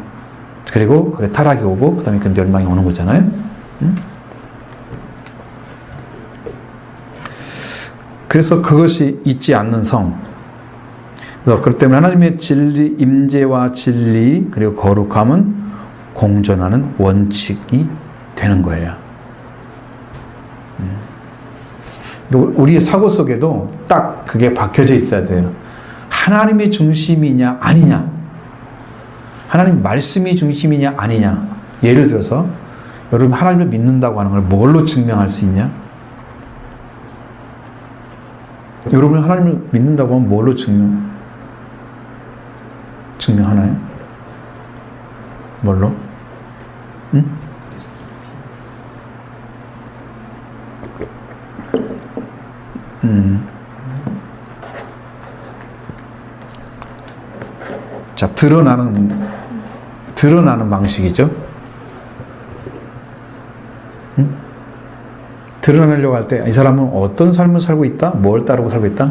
그리고 그게 타락이 오고 그 다음에 그 멸망이 오는 거잖아요. 응? 그래서 그것이 있지 않는 성. 그렇기 때문에 하나님의 진리, 임재와 진리 그리고 거룩함은 공존하는 원칙이 되는 거예요. 우리의 사고 속에도 딱 그게 박혀져 있어야 돼요. 하나님이 중심이냐 아니냐. 하나님 말씀이 중심이냐 아니냐. 예를 들어서 여러분 하나님을 믿는다고 하는 걸 뭘로 증명할 수 있냐? 여러분이 하나님을 믿는다고 하면 뭘로 증명하나요? 뭘로? 응? 자, 드러나는 방식이죠. 응? 드러내려고 할 때 이 사람은 어떤 삶을 살고 있다? 뭘 따르고 살고 있다?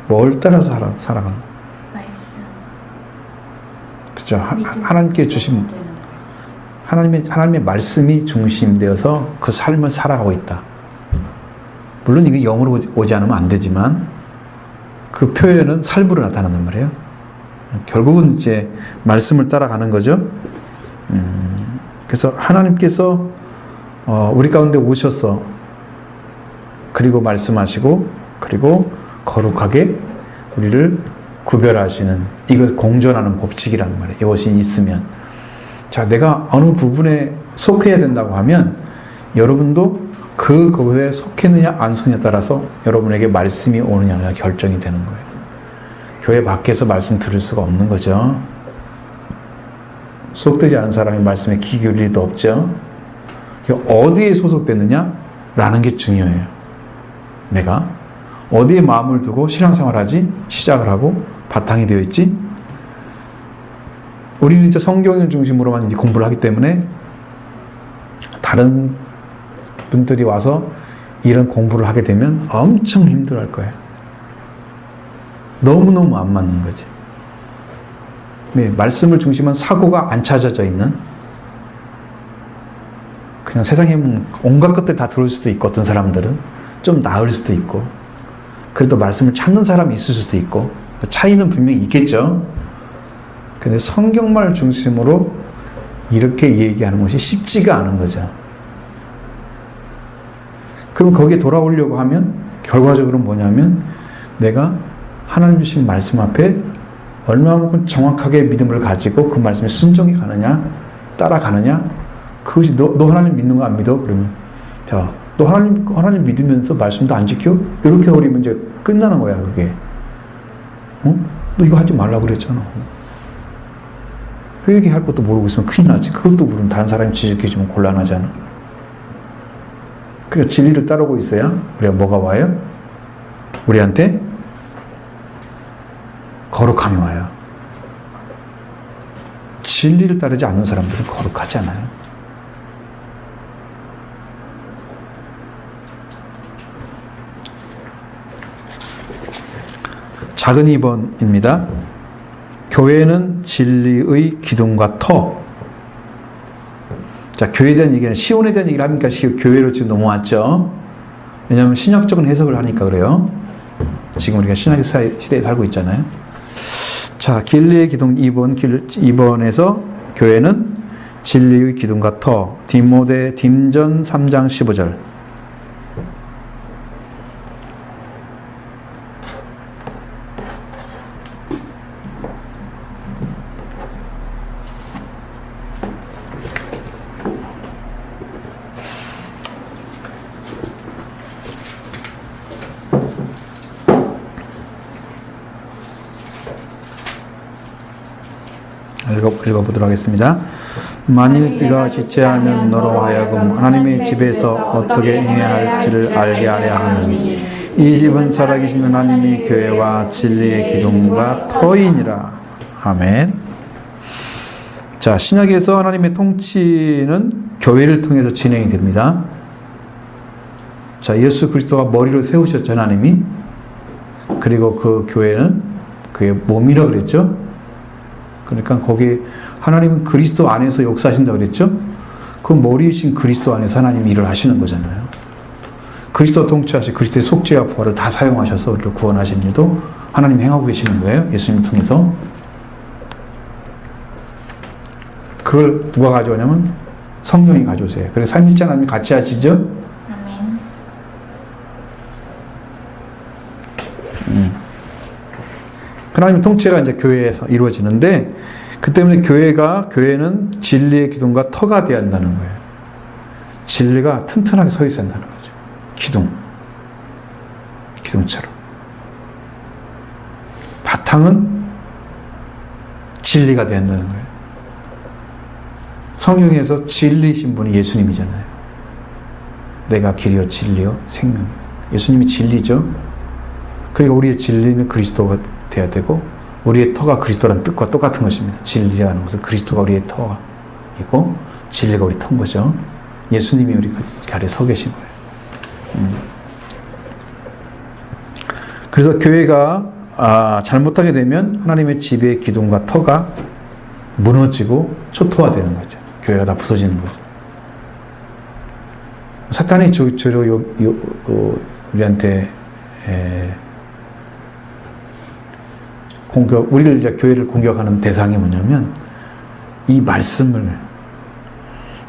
뭘 따라서 살아가는? 그죠? 하나님께 주신 하나님의 말씀이 중심되어서 그 삶을 살아가고 있다. 물론 이게 영으로 오지 않으면 안 되지만 그 표현은 삶으로 나타난단 말이에요. 결국은 이제 말씀을 따라가는 거죠. 그래서 하나님께서 우리 가운데 오셔서 그리고 말씀하시고 그리고 거룩하게 우리를 구별하시는 이것 공존하는 법칙이라는 말이에요. 이것이 있으면 자 내가 어느 부분에 속해야 된다고 하면 여러분도 그것에 속했느냐 안 속느냐에 따라서 여러분에게 말씀이 오느냐가 결정이 되는 거예요. 교회 밖에서 말씀 들을 수가 없는 거죠. 속되지 않은 사람이 말씀에 귀 기울일 리도 없죠. 어디에 소속됐느냐라는 게 중요해요. 내가 어디에 마음을 두고 신앙생활하지? 시작을 하고 바탕이 되어 있지? 우리는 이제 성경을 중심으로만 이제 공부를 하기 때문에 다른 분들이 와서 이런 공부를 하게 되면 엄청 힘들어할 거예요. 너무너무 안 맞는 거지. 네, 말씀을 중심한 사고가 안 찾아져 있는 그냥 세상에 온갖 것들 다 들어올 수도 있고 어떤 사람들은 좀 나을 수도 있고 그래도 말씀을 찾는 사람이 있을 수도 있고 차이는 분명히 있겠죠. 근데 성경말 중심으로 이렇게 얘기하는 것이 쉽지가 않은 거죠. 그럼 거기에 돌아오려고 하면 결과적으로 뭐냐면 내가 하나님 주신 말씀 앞에 얼마만큼 정확하게 믿음을 가지고 그 말씀에 순종이 가느냐 따라가느냐 그것이 너 하나님 믿는 거 안 믿어? 그러면 자, 너 하나님 믿으면서 말씀도 안 지켜? 이렇게 버리면 이제 끝나는 거야 그게. 너 이거 하지 말라고 그랬잖아. 회개할 것도 모르고 있으면 큰일 나지. 그것도 모르면 다른 사람이 지적해주면 곤란하잖아. 그러니까 진리를 따르고 있어야 우리가 뭐가 와요? 우리한테 거룩함이 와요. 진리를 따르지 않는 사람들은 거룩하지 않아요. 작은 2번입니다. 교회는 진리의 기둥과 터. 자, 교회에 대한 얘기는 시온에 대한 얘기를 하니까 교회로 지금 넘어왔죠. 왜냐하면 신약적인 해석을 하니까 그래요. 지금 우리가 신약 시대에 살고 있잖아요. 자, 진리의 기둥 2번에서 교회는 진리의 기둥과 터. 디모데 딤전 3장 15절. 읽어보도록 하겠습니다. 만일 네가 지체하면 너로 하여금 하나님의 집에서 어떻게 행해야 할지를 알게 하려 하느니 이 집은 살아계신 하나님의 교회와 진리의 기둥과 터이니라. 아멘. 자, 신약에서 하나님의 통치는 교회를 통해서 진행이 됩니다. 자, 예수 그리스도가 머리를 세우셨죠, 하나님이. 그리고 그 교회는 그의 몸이라 그랬죠. 그러니까 거기 하나님은 그리스도 안에서 역사하신다 그랬죠? 그 머리이신 그리스도 안에서 하나님이 일을 하시는 거잖아요. 그리스도 통치하시 그리스도의 속죄와 부활을 다 사용하셔서 우리를 구원하신 일도 하나님이 행하고 계시는 거예요. 예수님을 통해서. 그걸 누가 가져오냐면 성령이 가져오세요. 그래서 삼위일체 하나님이 같이 하시죠? 아멘. 하나님 통치가 이제 교회에서 이루어지는데 그 때문에 교회는 진리의 기둥과 터가 되어야 한다는 거예요. 진리가 튼튼하게 서 있어야 한다는 거죠. 기둥처럼. 바탕은 진리가 되어야 한다는 거예요. 성령에서 진리이신 분이 예수님이잖아요. 내가 길이요 진리요 생명이요. 예수님이 진리죠. 그러니까 우리의 진리는 그리스도가 돼야 되고 우리의 터가 그리스도라는 뜻과 똑같은 것입니다. 진리라는 것은 그리스도가 우리의 터가 있고 진리가 우리 터인 거죠. 예수님이 우리 그 자리에 서 계신 거예요. 그래서 교회가 잘못하게 되면 하나님의 집의 기둥과 터가 무너지고 초토화되는 거죠. 교회가 다 부서지는 거죠. 사탄이 주로 우리한테 우리를 이제 교회를 공격하는 대상이 뭐냐면 이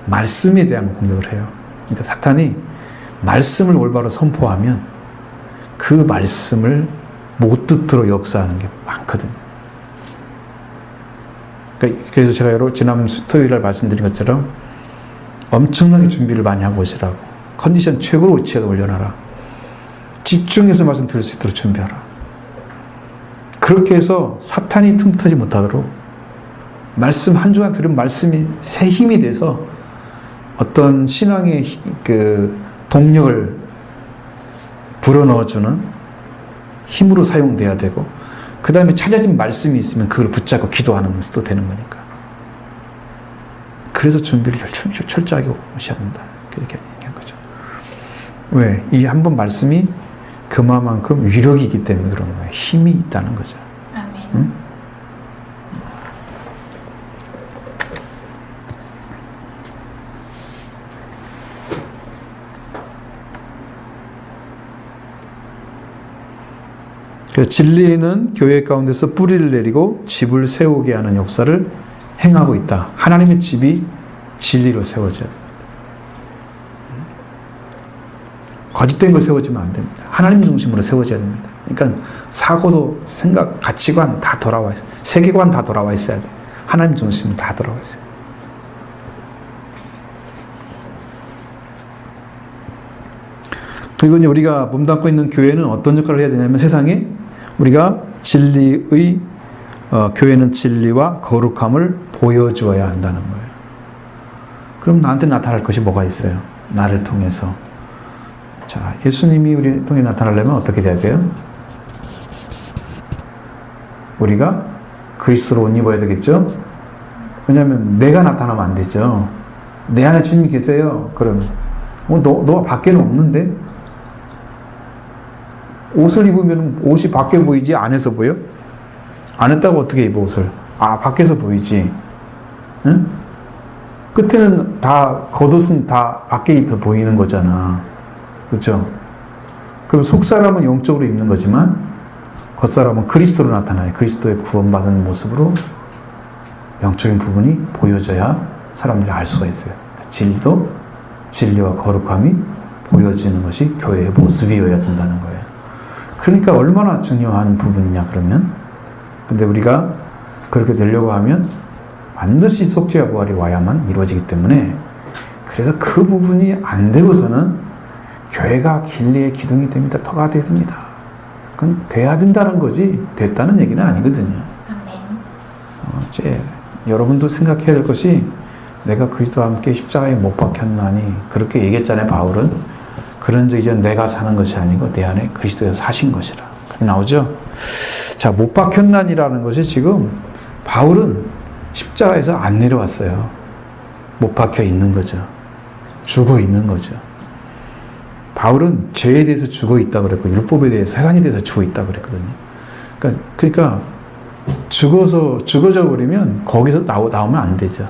말씀에 대한 공격을 해요. 그러니까 사탄이 말씀을 올바로 선포하면 그 말씀을 못 듣도록 역사하는 게 많거든요. 그래서 제가 지난 토요일날 말씀드린 것처럼 엄청나게 준비를 많이 하고 오시라고, 컨디션 최고로 위치에 올려놔라, 집중해서 말씀 들을 수 있도록 준비하라. 그렇게 해서 사탄이 틈타지 못하도록 말씀 한 주간 들은 말씀이 새 힘이 돼서 어떤 신앙의 그 동력을 불어넣어주는 힘으로 사용돼야 되고, 그 다음에 찾아진 말씀이 있으면 그걸 붙잡고 기도하는 것도 되는 거니까. 그래서 준비를 철저하게 하셔야 된다. 그렇게 얘기한 거죠. 왜? 이 한 번 말씀이 그만큼 위력이 있기 때문에 그런 거예요. 힘이 있다는 거죠. 아멘. 응? 진리는 교회 가운데서 뿌리를 내리고 집을 세우게 하는 역사를 행하고 있다. 하나님의 집이 진리로 세워져야 됩니다. 거짓된 걸 세워지면 안 됩니다. 하나님 중심으로 세워져야 됩니다. 그러니까 사고도 생각, 가치관 다 돌아와 있어요. 세계관 다 돌아와 있어야 돼요. 하나님 중심으로 다 돌아와 있어요. 그리고 이제 우리가 몸담고 있는 교회는 어떤 역할을 해야 되냐면, 세상에 우리가 진리의 교회는 진리와 거룩함을 보여주어야 한다는 거예요. 그럼 나한테 나타날 것이 뭐가 있어요? 나를 통해서. 자, 예수님이 우리 통해 나타나려면 어떻게 돼야 돼요? 우리가 그리스도로 옷 입어야 되겠죠? 왜냐하면 내가 나타나면 안 되죠. 내 안에 주님이 계세요. 그러면 너 밖에는 없는데? 옷을 입으면 옷이 밖에 보이지 안에서 보여? 안 했다고 어떻게 입어 옷을? 밖에서 보이지. 응? 끝에는 다 겉옷은 다 밖에 입어 보이는 거잖아. 그렇죠? 그럼 속사람은 영적으로 입는 거지만 겉사람은 그리스도로 나타나요. 그리스도의 구원받은 모습으로 영적인 부분이 보여져야 사람들이 알 수가 있어요. 진리도 진리와 거룩함이 보여지는 것이 교회의 모습이어야 된다는 거예요. 그러니까 얼마나 중요한 부분이냐 그러면. 근데 우리가 그렇게 되려고 하면 반드시 속죄와 부활이 와야만 이루어지기 때문에, 그래서 그 부분이 안 되고서는 교회가 길리의 기둥이 됩니다. 터가 됩니다. 그건 돼야 된다는 거지 됐다는 얘기는 아니거든요. 이제 여러분도 생각해야 될 것이, 내가 그리스도와 함께 십자가에 못 박혔나니, 그렇게 얘기했잖아요 바울은. 그런즉 이제 내가 사는 것이 아니고 내 안에 그리스도에서 사신 것이라. 그렇게 나오죠. 자, 못 박혔나니라는 것이 지금 바울은 십자가에서 안 내려왔어요. 못 박혀 있는 거죠. 죽어 있는 거죠. 바울은 죄에 대해서 죽어 있다고 그랬고, 율법에 대해서, 세상에 대해서 죽어 있다고 그랬거든요. 그러니까 죽어져 버리면 거기서 나오면 안 되죠.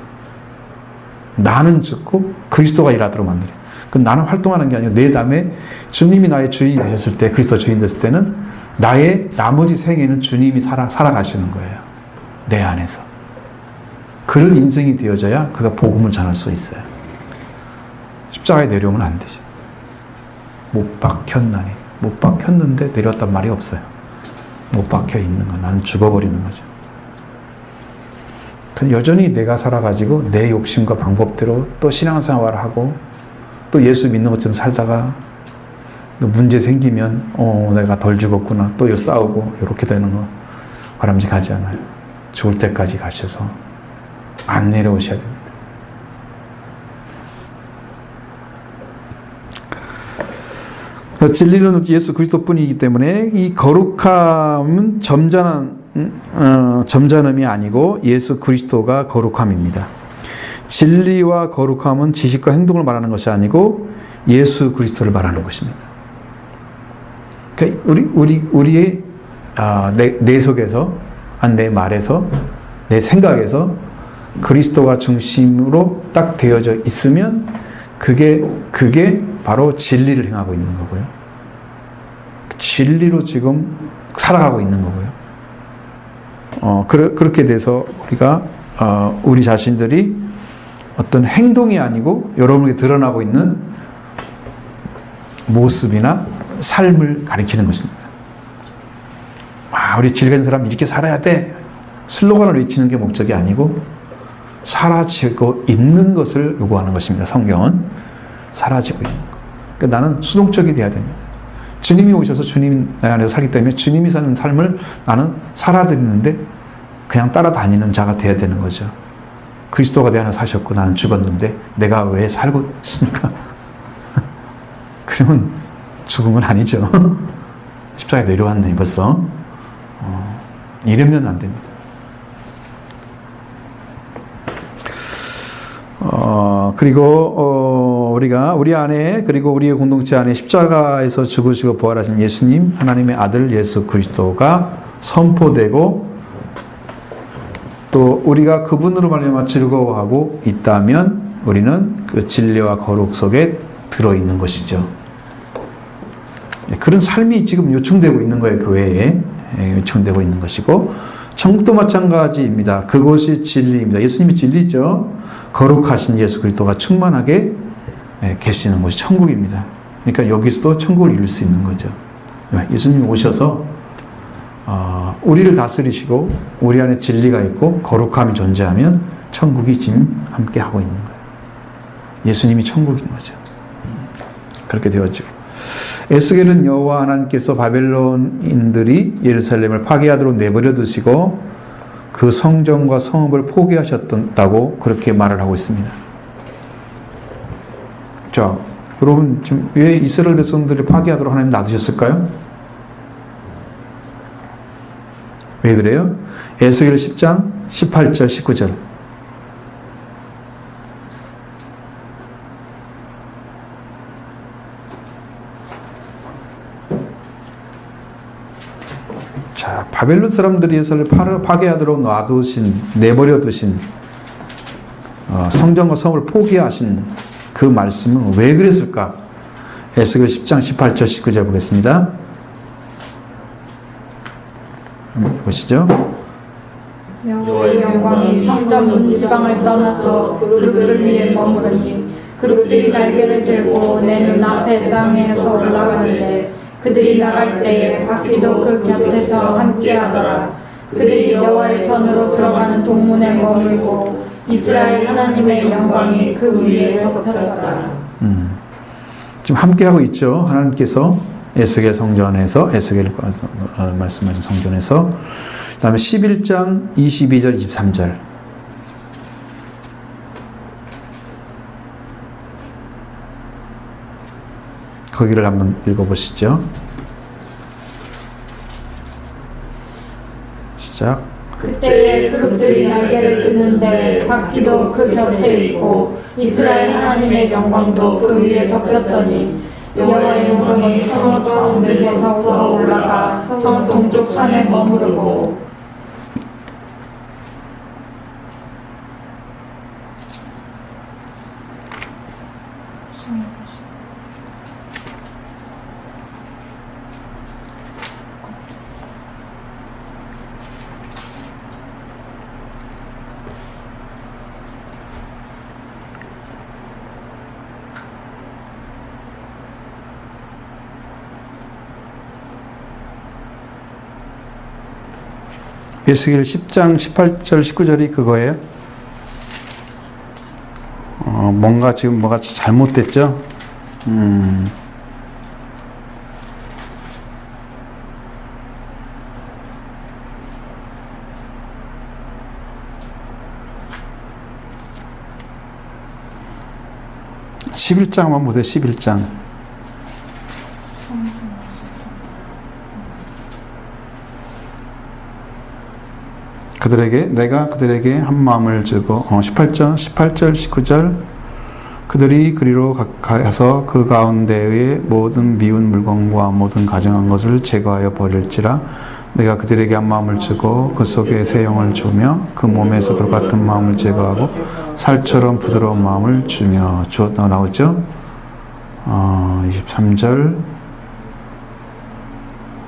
나는 죽고 그리스도가 일하도록 만들어요. 그럼 나는 활동하는 게 아니고, 내 다음에 주님이 나의 주인이 되셨을 때, 그리스도 주인 됐을 때는 나의 나머지 생애는 주님이 살아가시는 거예요. 내 안에서. 그런 인생이 되어져야 그가 복음을 전할 수 있어요. 십자가에 내려오면 안 되죠. 못 박혔나니. 못 박혔는데 내려왔단 말이 없어요. 못 박혀 있는 거. 나는 죽어버리는 거죠. 여전히 내가 살아가지고 내 욕심과 방법대로 또 신앙생활을 하고, 또 예수 믿는 것처럼 살다가 문제 생기면 내가 덜 죽었구나, 또 싸우고, 이렇게 되는 거 바람직하지 않아요. 죽을 때까지 가셔서 안 내려오셔야 됩니다. 진리는 예수 그리스도뿐이기 때문에 이 거룩함은 점잖음이 아니고 예수 그리스도가 거룩함입니다. 진리와 거룩함은 지식과 행동을 말하는 것이 아니고 예수 그리스도를 말하는 것입니다. 그러니까 우리의 내 속에서, 내 말에서, 내 생각에서 그리스도가 중심으로 딱 되어져 있으면 그게 바로 진리를 행하고 있는 거고요. 진리로 지금 살아가고 있는 거고요. 그렇게 돼서 우리가 우리 자신들이 어떤 행동이 아니고 여러분에게 드러나고 있는 모습이나 삶을 가리키는 것입니다. 우리 질간 사람 이렇게 살아야 돼. 슬로건을 외치는 게 목적이 아니고 사라지고 있는 것을 요구하는 것입니다. 성경은 사라지고 있는 것. 그러니까 나는 수동적이 돼야 됩니다. 주님이 오셔서 주님이 내 안에서 살기 때문에 주님이 사는 삶을 나는 살아드리는데 그냥 따라다니는 자가 돼야 되는 거죠. 그리스도가 내 안에 사셨고 나는 죽었는데 내가 왜 살고 있습니까? 그러면 죽음은 아니죠. 십자가에 내려왔네 벌써. 이러면 안 됩니다. 그리고 우리가 우리 안에 그리고 우리의 공동체 안에 십자가에서 죽으시고 부활하신 예수님 하나님의 아들 예수 그리스도가 선포되고 또 우리가 그분으로 말미암아 즐거워하고 있다면 우리는 그 진리와 거룩 속에 들어있는 것이죠. 그런 삶이 지금 요청되고 있는 거예요. 교회에 요청되고 있는 것이고 천국도 마찬가지입니다. 그것이 진리입니다. 예수님이 진리죠. 거룩하신 예수 그리스도가 충만하게 계시는 것이 천국입니다. 그러니까 여기서도 천국을 이룰 수 있는 거죠. 예수님이 오셔서 우리를 다스리시고 우리 안에 진리가 있고 거룩함이 존재하면 천국이 지금 함께 하고 있는 거예요. 예수님이 천국인 거죠. 그렇게 되었죠. 에스겔은 여호와 하나님께서 바벨론인들이 예루살렘을 파괴하도록 내버려 두시고 그 성전과 성읍을 포기하셨다고 그렇게 말을 하고 있습니다. 자, 여러분 지금 왜 이스라엘 백성들을 파괴하도록 하나님 놔두셨을까요? 왜 그래요? 에스겔 10장 18절 19절 자, 바벨론 사람들이 예루살렘을 파괴하도록 내버려 두신 성전과 성을 포기하신 그 말씀은 왜 그랬을까? 에스겔 10장 18절 19절 보겠습니다. 보시죠. 여호와의 영광이 성전 문지방을 떠나서 그룹들 위에 머무르니 그룹들이 날개를 들고 내 눈앞에 땅에서 올라가는데 그들이 나갈 때에 바퀴도 그 곁에서 함께하더라. 그들이 여호와의 전으로 들어가는 동문에 머물고 이스라엘 하나님의 영광이 그 위에 덮였더라. 지금 함께하고 있죠. 하나님께서 에스겔 성전에서 에스겔 말씀하신 성전에서 그 다음에 11장 22절 23절 거기를 한번 읽어보시죠. 시작. 그때에 그룹들이 날개를 드는데 바퀴도 그 곁에 있고 이스라엘 하나님의 영광도 그 위에 덮였더니 여호와의 영광이 성 가운데서 올라가 성 동쪽 산에 머무르고 에스겔 10장 18절 19절이 그거예요. 뭔가 지금 뭐가 잘못됐죠? 11장만 보세요. 11장. 내가 그들에게 한 마음을 주고 18절 19절 그들이 그리로 가서 그 가운데의 모든 미운 물건과 모든 가증한 것을 제거하여 버릴지라 내가 그들에게 한 마음을 주고 그 속에 새 영을 주며 그 몸에서 돌 같은 마음을 제거하고 살처럼 부드러운 마음을 주며 주었다고 나오죠. 23절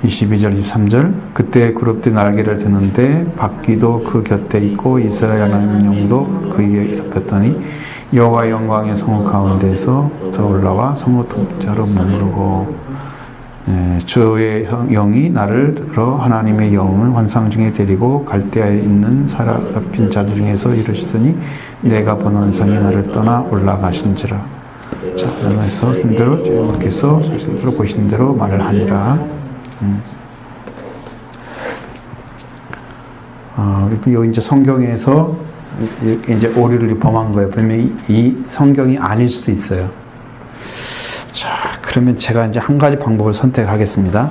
22절 23절 그때 그룹들이 날개를 드는데 바퀴도 그 곁에 있고 이스라엘 하나님 영도 그 위에 덮였더니 여호와의 영광의 성읍 가운데에서 더 올라와 성읍 통째로 머무르고 주의 영이 나를 들어 하나님의 영을 환상 중에 데리고 갈대아에 있는 사라잡힌 자들 중에서 이르시더니 내가 본 환상이 나를 떠나 올라가신지라. 자, 그래서 순대로 주님께서 스스로 보신 대로 말을 하니라. 요 이제 성경에서 이제 오류를 범한 거예요. 그러면 이 성경이 아닐 수도 있어요. 자, 그러면 제가 이제 한 가지 방법을 선택하겠습니다.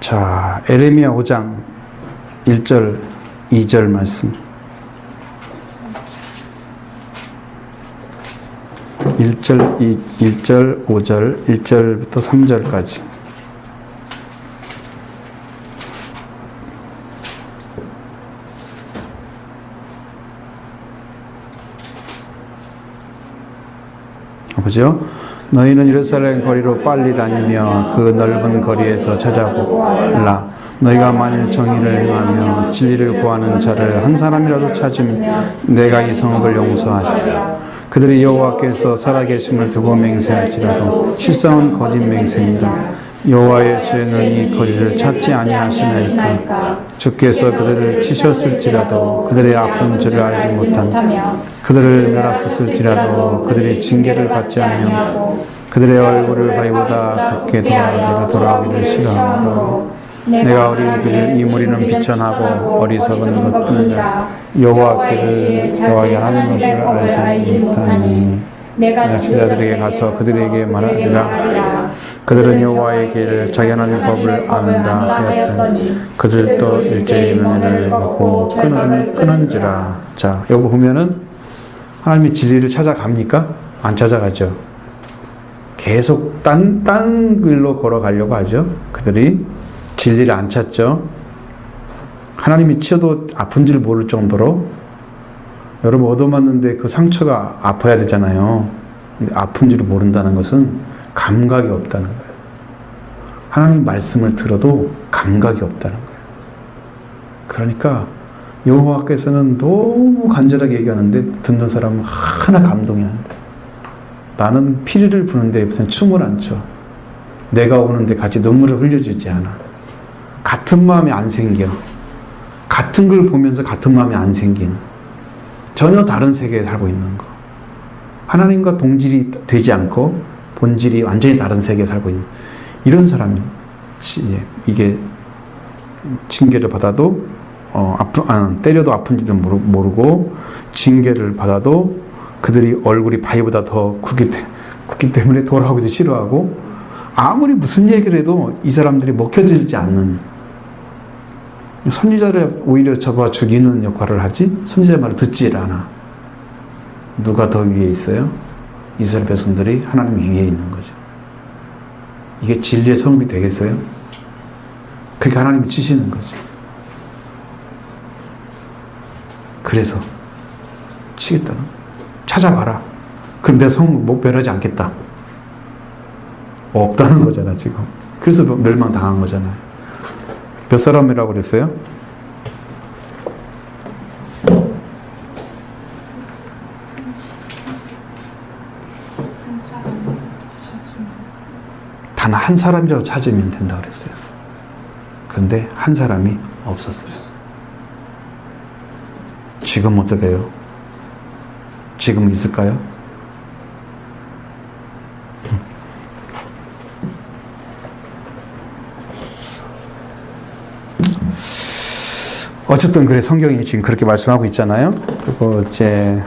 자, 에레미야 5장 1절, 2절 말씀. 1절, 1절, 5절, 1절부터 3절까지. 보죠. 너희는 예루살렘 거리로 빨리 다니며 그 넓은 거리에서 찾아보라. 너희가 만일 정의를 행하며 진리를 구하는 자를 한 사람이라도 찾으면 내가 이 성읍을 용서하리라. 그들이 여호와께서 살아계심을 두고 맹세할지라도 실상은 거짓 맹세니라. 여호와의 죄는 이 거리를 찾지 아니하시나이까. 주께서 그들을 치셨을지라도 그들의 아픈 줄을 알지 못하며 그들을 멸하셨을지라도 그들이 징계를 받지 않으며 그들의 얼굴을 바위보다 곱게 돌아오기를 싫어하므로 내가 우리 이 무리는 비천하고 어리석은 것뿐이라. 여호와께를 여호와의 하나님을 알지 못하니 내가 제자들에게 가서 그들에게 말하리라. 그들은 여호와의 길을 자기 하나님 법을 안다 하였더니 그들도 일제히 명예를 받고 끊은지라. 자, 여기 보면은 하나님이 진리를 찾아갑니까? 안 찾아가죠. 계속 딴 길로 걸어가려고 하죠. 그들이 진리를 안 찾죠. 하나님이 치어도 아픈지를 모를 정도로. 여러분 얻어맞는데 그 상처가 아파야 되잖아요. 근데 아픈지를 모른다는 것은 감각이 없다는 거예요. 하나님 말씀을 들어도 감각이 없다는 거예요. 그러니까 여호와께서는 너무 간절하게 얘기하는데 듣는 사람은 하나 감동이 안 돼. 나는 피리를 부는데 무슨 춤을 안 춰. 내가 오는데 같이 눈물을 흘려주지 않아. 같은 마음이 안 생겨. 같은 걸 보면서 같은 마음이 안 생기는. 전혀 다른 세계에 살고 있는 거. 하나님과 동질이 되지 않고 본질이 완전히 다른 세계에 살고 있는 이런 사람이 이게 징계를 받아도 때려도 아픈지도 모르고 징계를 받아도 그들이 얼굴이 바위보다 더 굳기 때문에 돌아오기도 싫어하고 아무리 무슨 얘기를 해도 이 사람들이 먹혀들지 않는 선지자를 오히려 잡아 죽이는 역할을 하지 선지자 말을 듣질 않아. 누가 더 위에 있어요? 이스라엘 백성들이 하나님 위에 있는 거죠. 이게 진리의 성읍이 되겠어요? 그렇게 하나님이 치시는 거죠. 그래서 치겠다는 찾아봐라. 그럼 내 성읍 못 멸하지 않겠다. 없다는 거잖아 지금. 그래서 멸망당한 거잖아요. 몇 사람이라고 그랬어요? 단 한 사람이라도 찾으면 된다고 그랬어요. 그런데 한 사람이 없었어요. 지금 어떻게 해요? 지금 있을까요? 어쨌든 그래 성경이 지금 그렇게 말씀하고 있잖아요. 그리고 이제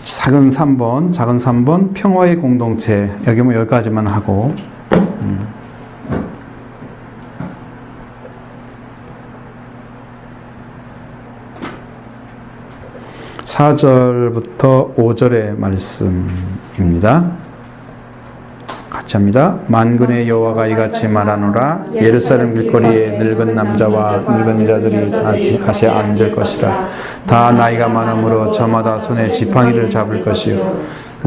작은 3번 평화의 공동체 여기 뭐 여기까지만 하고 4절부터 5절의 말씀입니다. 같이 합니다. 만군의 여호와가 이같이 말하노라. 예루살렘 길거리에 늙은 남자와 늙은 자들이 다시 앉을 것이라. 다 나이가 많으므로 저마다 손에 지팡이를 잡을 것이요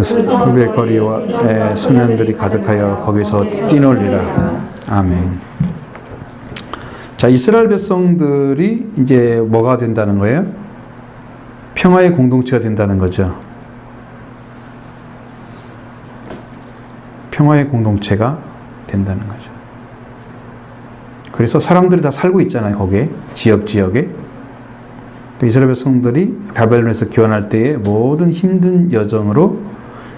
숲의 거리에 소년들이 가득하여 거기서 뛰놀리라. 아멘. 자, 이스라엘 백성들이 이제 뭐가 된다는 거예요? 평화의 공동체가 된다는 거죠. 평화의 공동체가 된다는 거죠. 그래서 사람들이 다 살고 있잖아요. 거기에 지역에. 이스라엘 백성들이 바벨론에서 귀환할 때에 모든 힘든 여정으로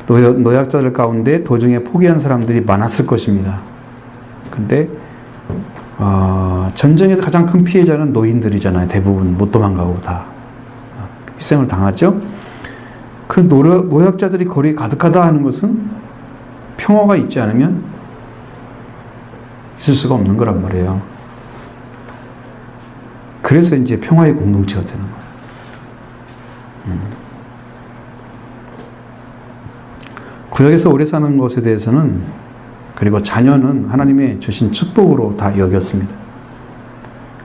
노약자들 가운데 도중에 포기한 사람들이 많았을 것입니다. 근데 전쟁에서 가장 큰 피해자는 노인들이잖아요. 대부분 못 도망가고 다 희생을 당하죠. 그 노약자들이 거리에 가득하다 하는 것은 평화가 있지 않으면 있을 수가 없는 거란 말이에요. 그래서 이제 평화의 공동체가 되는 거예요. 구약에서 오래 사는 것에 대해서는 그리고 자녀는 하나님의 주신 축복으로 다 여겼습니다.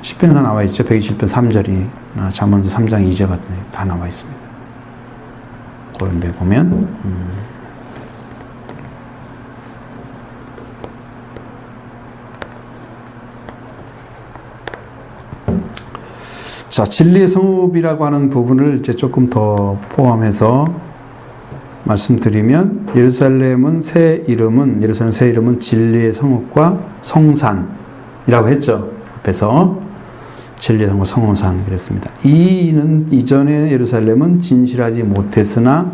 시편에 다 나와 있죠. 120편 3절이 잠언서 3장 2절 같은 데 다 나와 있습니다. 그런 데 보면 자, 진리의 성읍이라고 하는 부분을 이제 조금 더 포함해서 말씀드리면 예루살렘 새 이름은 진리의 성읍과 성산이라고 했죠. 앞에서 진리의 성읍 성산 그랬습니다. 이전의 예루살렘은 진실하지 못했으나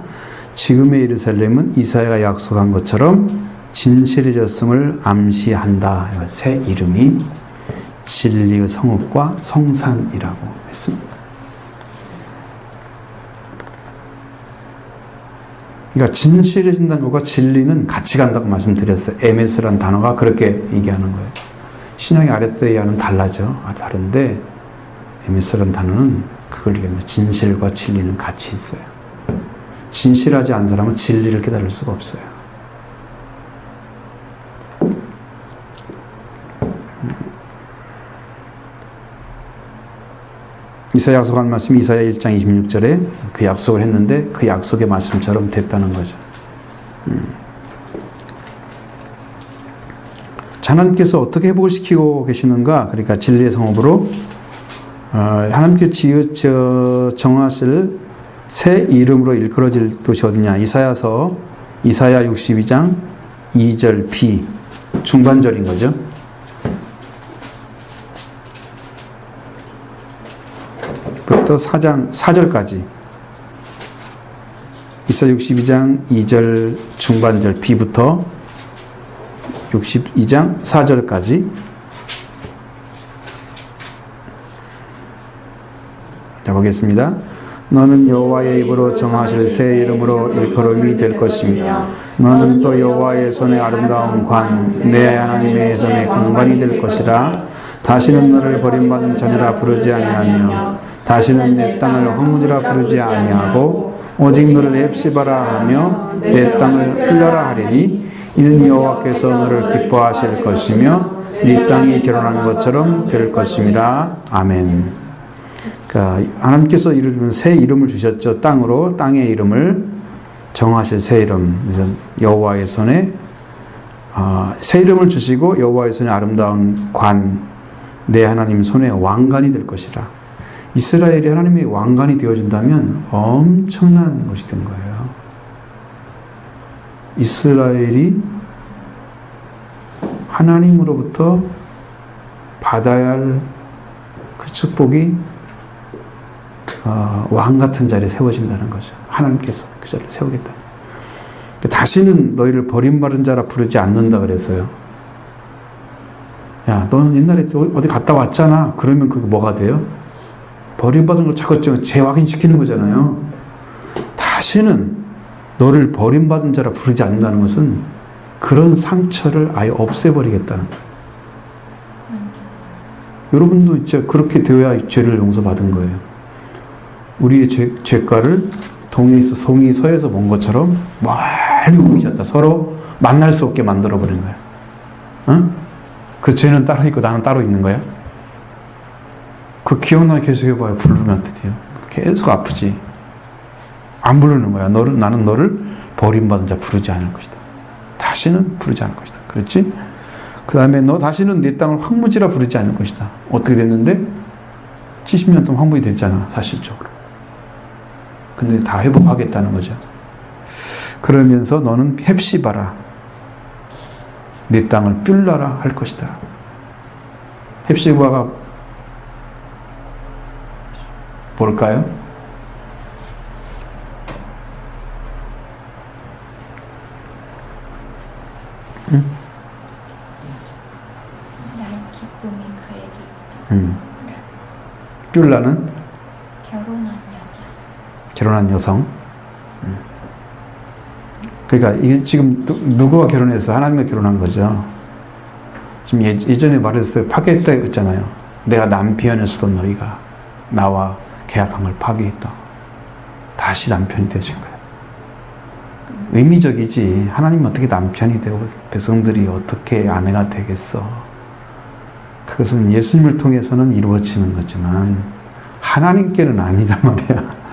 지금의 예루살렘은 이사야가 약속한 것처럼 진실해졌음을 암시한다. 새 이름이 진리의 성읍과 성산이라고 했습니다. 그러니까 진실해진다는 것과 진리는 같이 간다고 말씀드렸어요. 에메스라는 단어가 그렇게 얘기하는 거예요. 신앙의 아랫대와는 다른데 에메스라는 단어는 그걸 얘기합니다. 진실과 진리는 같이 있어요. 진실하지 않은 사람은 진리를 깨달을 수가 없어요. 이사야 약속한 말씀이 이사야 1장 26절에 그 약속을 했는데 그 약속의 말씀처럼 됐다는 거죠. 하나님께서 어떻게 회복을 시키고 계시는가? 그러니까 진리의 성읍으로 하나님께서 정하실 새 이름으로 일컬어질 곳이 어디냐? 이사야 62장 2절 B 중반절인 거죠. 부터 4절까지 이사야 62장 2절 중반절 B부터 62장 4절까지 자 보겠습니다. 너는 여호와의 입으로 정하실 새 이름으로 일컬음이 될 것이며 너는 또 여호와의 손의 아름다운 관 내 하나님의 손의 공간이 될 것이라. 다시는 너를 버림받은 자녀라 부르지 아니하며 다시는 내 땅을 황무지라 부르지 아니하고 오직 너를 헵시바라 하며 내 땅을 끌려라 하리니 이는 여호와께서 너를 기뻐하실 것이며 네 땅이 결혼한 것처럼 될 것임이라. 아멘. 그러니까 하나님께서 이루는 새 이름을 주셨죠. 땅으로 땅의 이름을 정하실 새 이름. 그래서 여호와의 손에 새 이름을 주시고 여호와의 손에 아름다운 관 내 하나님 손에 왕관이 될 것이라. 이스라엘이 하나님의 왕관이 되어준다면 엄청난 것이 된 거예요. 이스라엘이 하나님으로부터 받아야 할 그 축복이 왕 같은 자리에 세워진다는 거죠. 하나님께서 그 자리에 세우겠다. 다시는 너희를 버림받은 자라 부르지 않는다 그랬어요. 야, 너는 옛날에 어디 갔다 왔잖아. 그러면 그게 뭐가 돼요? 버림받은 걸 자꾸 재확인시키는 거잖아요. 다시는 너를 버림받은 자라 부르지 않는다는 것은 그런 상처를 아예 없애버리겠다는 거예요. 여러분도 이제 그렇게 되어야 죄를 용서받은 거예요. 우리의 죄가를 동에서 송이 서에서 본 것처럼 멀리 옮기셨다. 서로 만날 수 없게 만들어버린 거예요. 응? 그 죄는 따로 있고 나는 따로 있는 거야? 그 기억나게 계속 해봐요. 부르면 어떡해요? 계속 아프지. 안 부르는 거야. 나는 너를 버림받은 자 부르지 않을 것이다. 다시는 부르지 않을 것이다. 그렇지? 그 다음에 너 다시는 내 땅을 황무지라 부르지 않을 것이다. 어떻게 됐는데? 70년 동안 황무지 됐잖아. 사실적으로. 근데 다 회복하겠다는 거죠. 그러면서 너는 헵시바라. 내 땅을 뷸라라 할 것이다. 헵시바가 뭘까요? 응? 나의 기쁨이 그에게 있다. 뷸라는 결혼한 여자. 여성. 그러니까 이게 지금 누구와 결혼해서 하나님과 결혼한 거죠. 지금 예전에 말했어요. 파괴했다 했잖아요. 내가 남편이었던 너희가 나와 계약한 걸 파괴했다. 다시 남편이 되신 거예요. 의미적이지. 하나님은 어떻게 남편이 되고 백성들이 어떻게 아내가 되겠어. 그것은 예수님을 통해서는 이루어지는 거지만 하나님께는 아니란 말이야.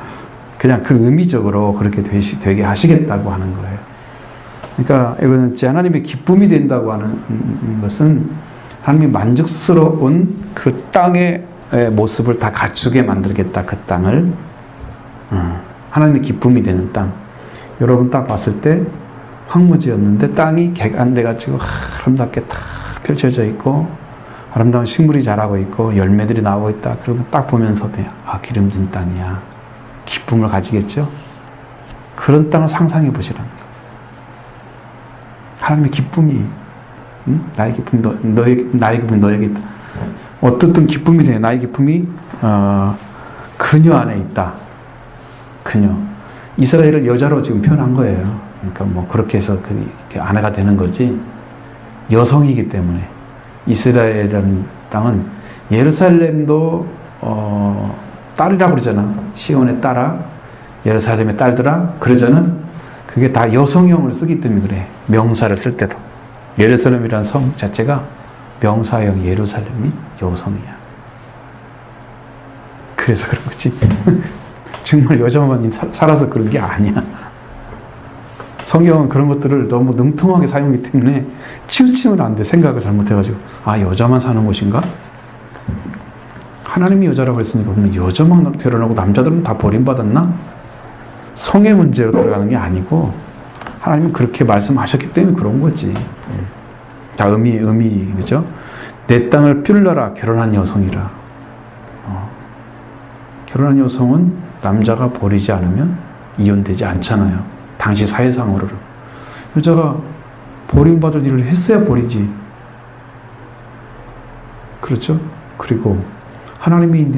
그냥 그 의미적으로 그렇게 되게 하시겠다고 하는 거예요. 그러니까 이거는 하나님의 기쁨이 된다고 하는 것은 하나님이 만족스러운 그 땅의 모습을 다 갖추게 만들겠다. 그 땅을. 하나님의 기쁨이 되는 땅. 여러분 딱 봤을 때 황무지였는데 땅이 개간돼가지고 아름답게 딱 펼쳐져 있고 아름다운 식물이 자라고 있고 열매들이 나오고 있다. 그러면 딱 보면서 기름진 땅이야. 기쁨을 가지겠죠? 그런 땅을 상상해 보시라는 거예요. 하나님의 기쁨이, 나의 기쁨이 나의 기쁨이 너에게 있다. 어떻든 기쁨이 돼. 나의 기쁨이 그녀 안에 있다. 그녀. 이스라엘을 여자로 지금 표현한 거예요. 그러니까 뭐 그렇게 해서 이렇게 아내가 되는 거지. 여성이기 때문에 이스라엘이라는 땅은 예루살렘도 딸이라고 그러잖아. 시온의 딸아, 예루살렘의 딸들아, 그러잖아. 그게 다 여성형을 쓰기 때문에 그래. 명사를 쓸 때도. 예루살렘이라는 성 자체가 명사형 예루살렘이 여성이야. 그래서 그런 거지. 정말 여자만 살아서 그런 게 아니야. 성경은 그런 것들을 너무 능통하게 사용하기 때문에 치우치면 안 돼. 생각을 잘못해가지고. 여자만 사는 곳인가? 하나님이 여자라고 했으니까 그러면 여자만 결혼하고 남자들은 다 버림받았나? 성의 문제로 들어가는 게 아니고 하나님은 그렇게 말씀하셨기 때문에 그런 거지. 다 의미 그죠? 내 땅을 뷸라라 결혼한 여성이라. 결혼한 여성은 남자가 버리지 않으면 이혼되지 않잖아요. 당시 사회상으로는. 여자가 버림받을 일을 했어야 버리지. 그렇죠? 그리고 하나님이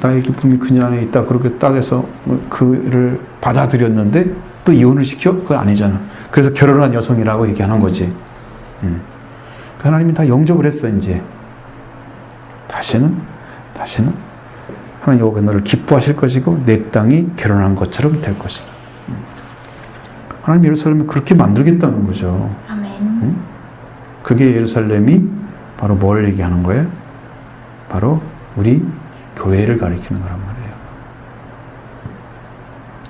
나의 기쁨이 그녀 안에 있다. 그렇게 딱 해서 그를 받아들였는데 또 이혼을 시켜? 그건 아니잖아. 그래서 결혼한 여성이라고 얘기하는 거지. 하나님이 다 영접을 했어, 이제. 다시는 하나님 너를 기뻐하실 것이고 내 땅이 결혼한 것처럼 될 것이다. 하나님 예루살렘을 그렇게 만들겠다는 거죠. 아멘. 그게 예루살렘이 바로 뭘 얘기하는 거예요? 바로 우리 교회를 가리키는 거란 말이에요.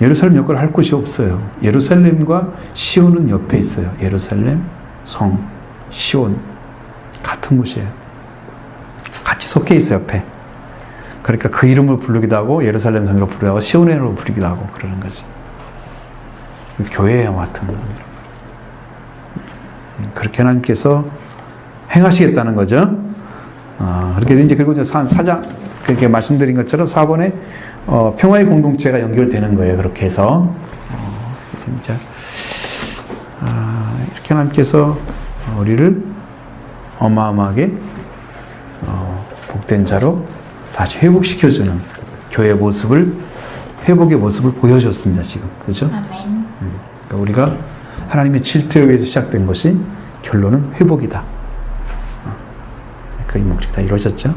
예루살렘 역할을 할 곳이 없어요. 예루살렘과 시온은 옆에 있어요. 예루살렘, 성, 시온 같은 곳이에요. 같이 속해 있어요, 옆에. 그러니까 그 이름을 부르기도 하고 예루살렘 성으로 부르기도 하고 시온의 이름으로 부르기도 하고 그러는 거지. 교회와 같은 겁니다. 그렇게 하나님께서 행하시겠다는 거죠. 그렇게 이제 그리고 이제 사장 그렇게 말씀드린 것처럼 4번에 평화의 공동체가 연결되는 거예요. 그렇게 해서 진짜 이렇게 하나님께서 우리를 어마어마하게 복된 자로 다시 회복시켜주는 교회의 모습을 회복의 모습을 보여줬습니다. 지금 그렇죠? 아멘. 그러니까 우리가 하나님의 질투에 의해서 시작된 것이 결론은 회복이다. 그 목적 다 이루어졌죠.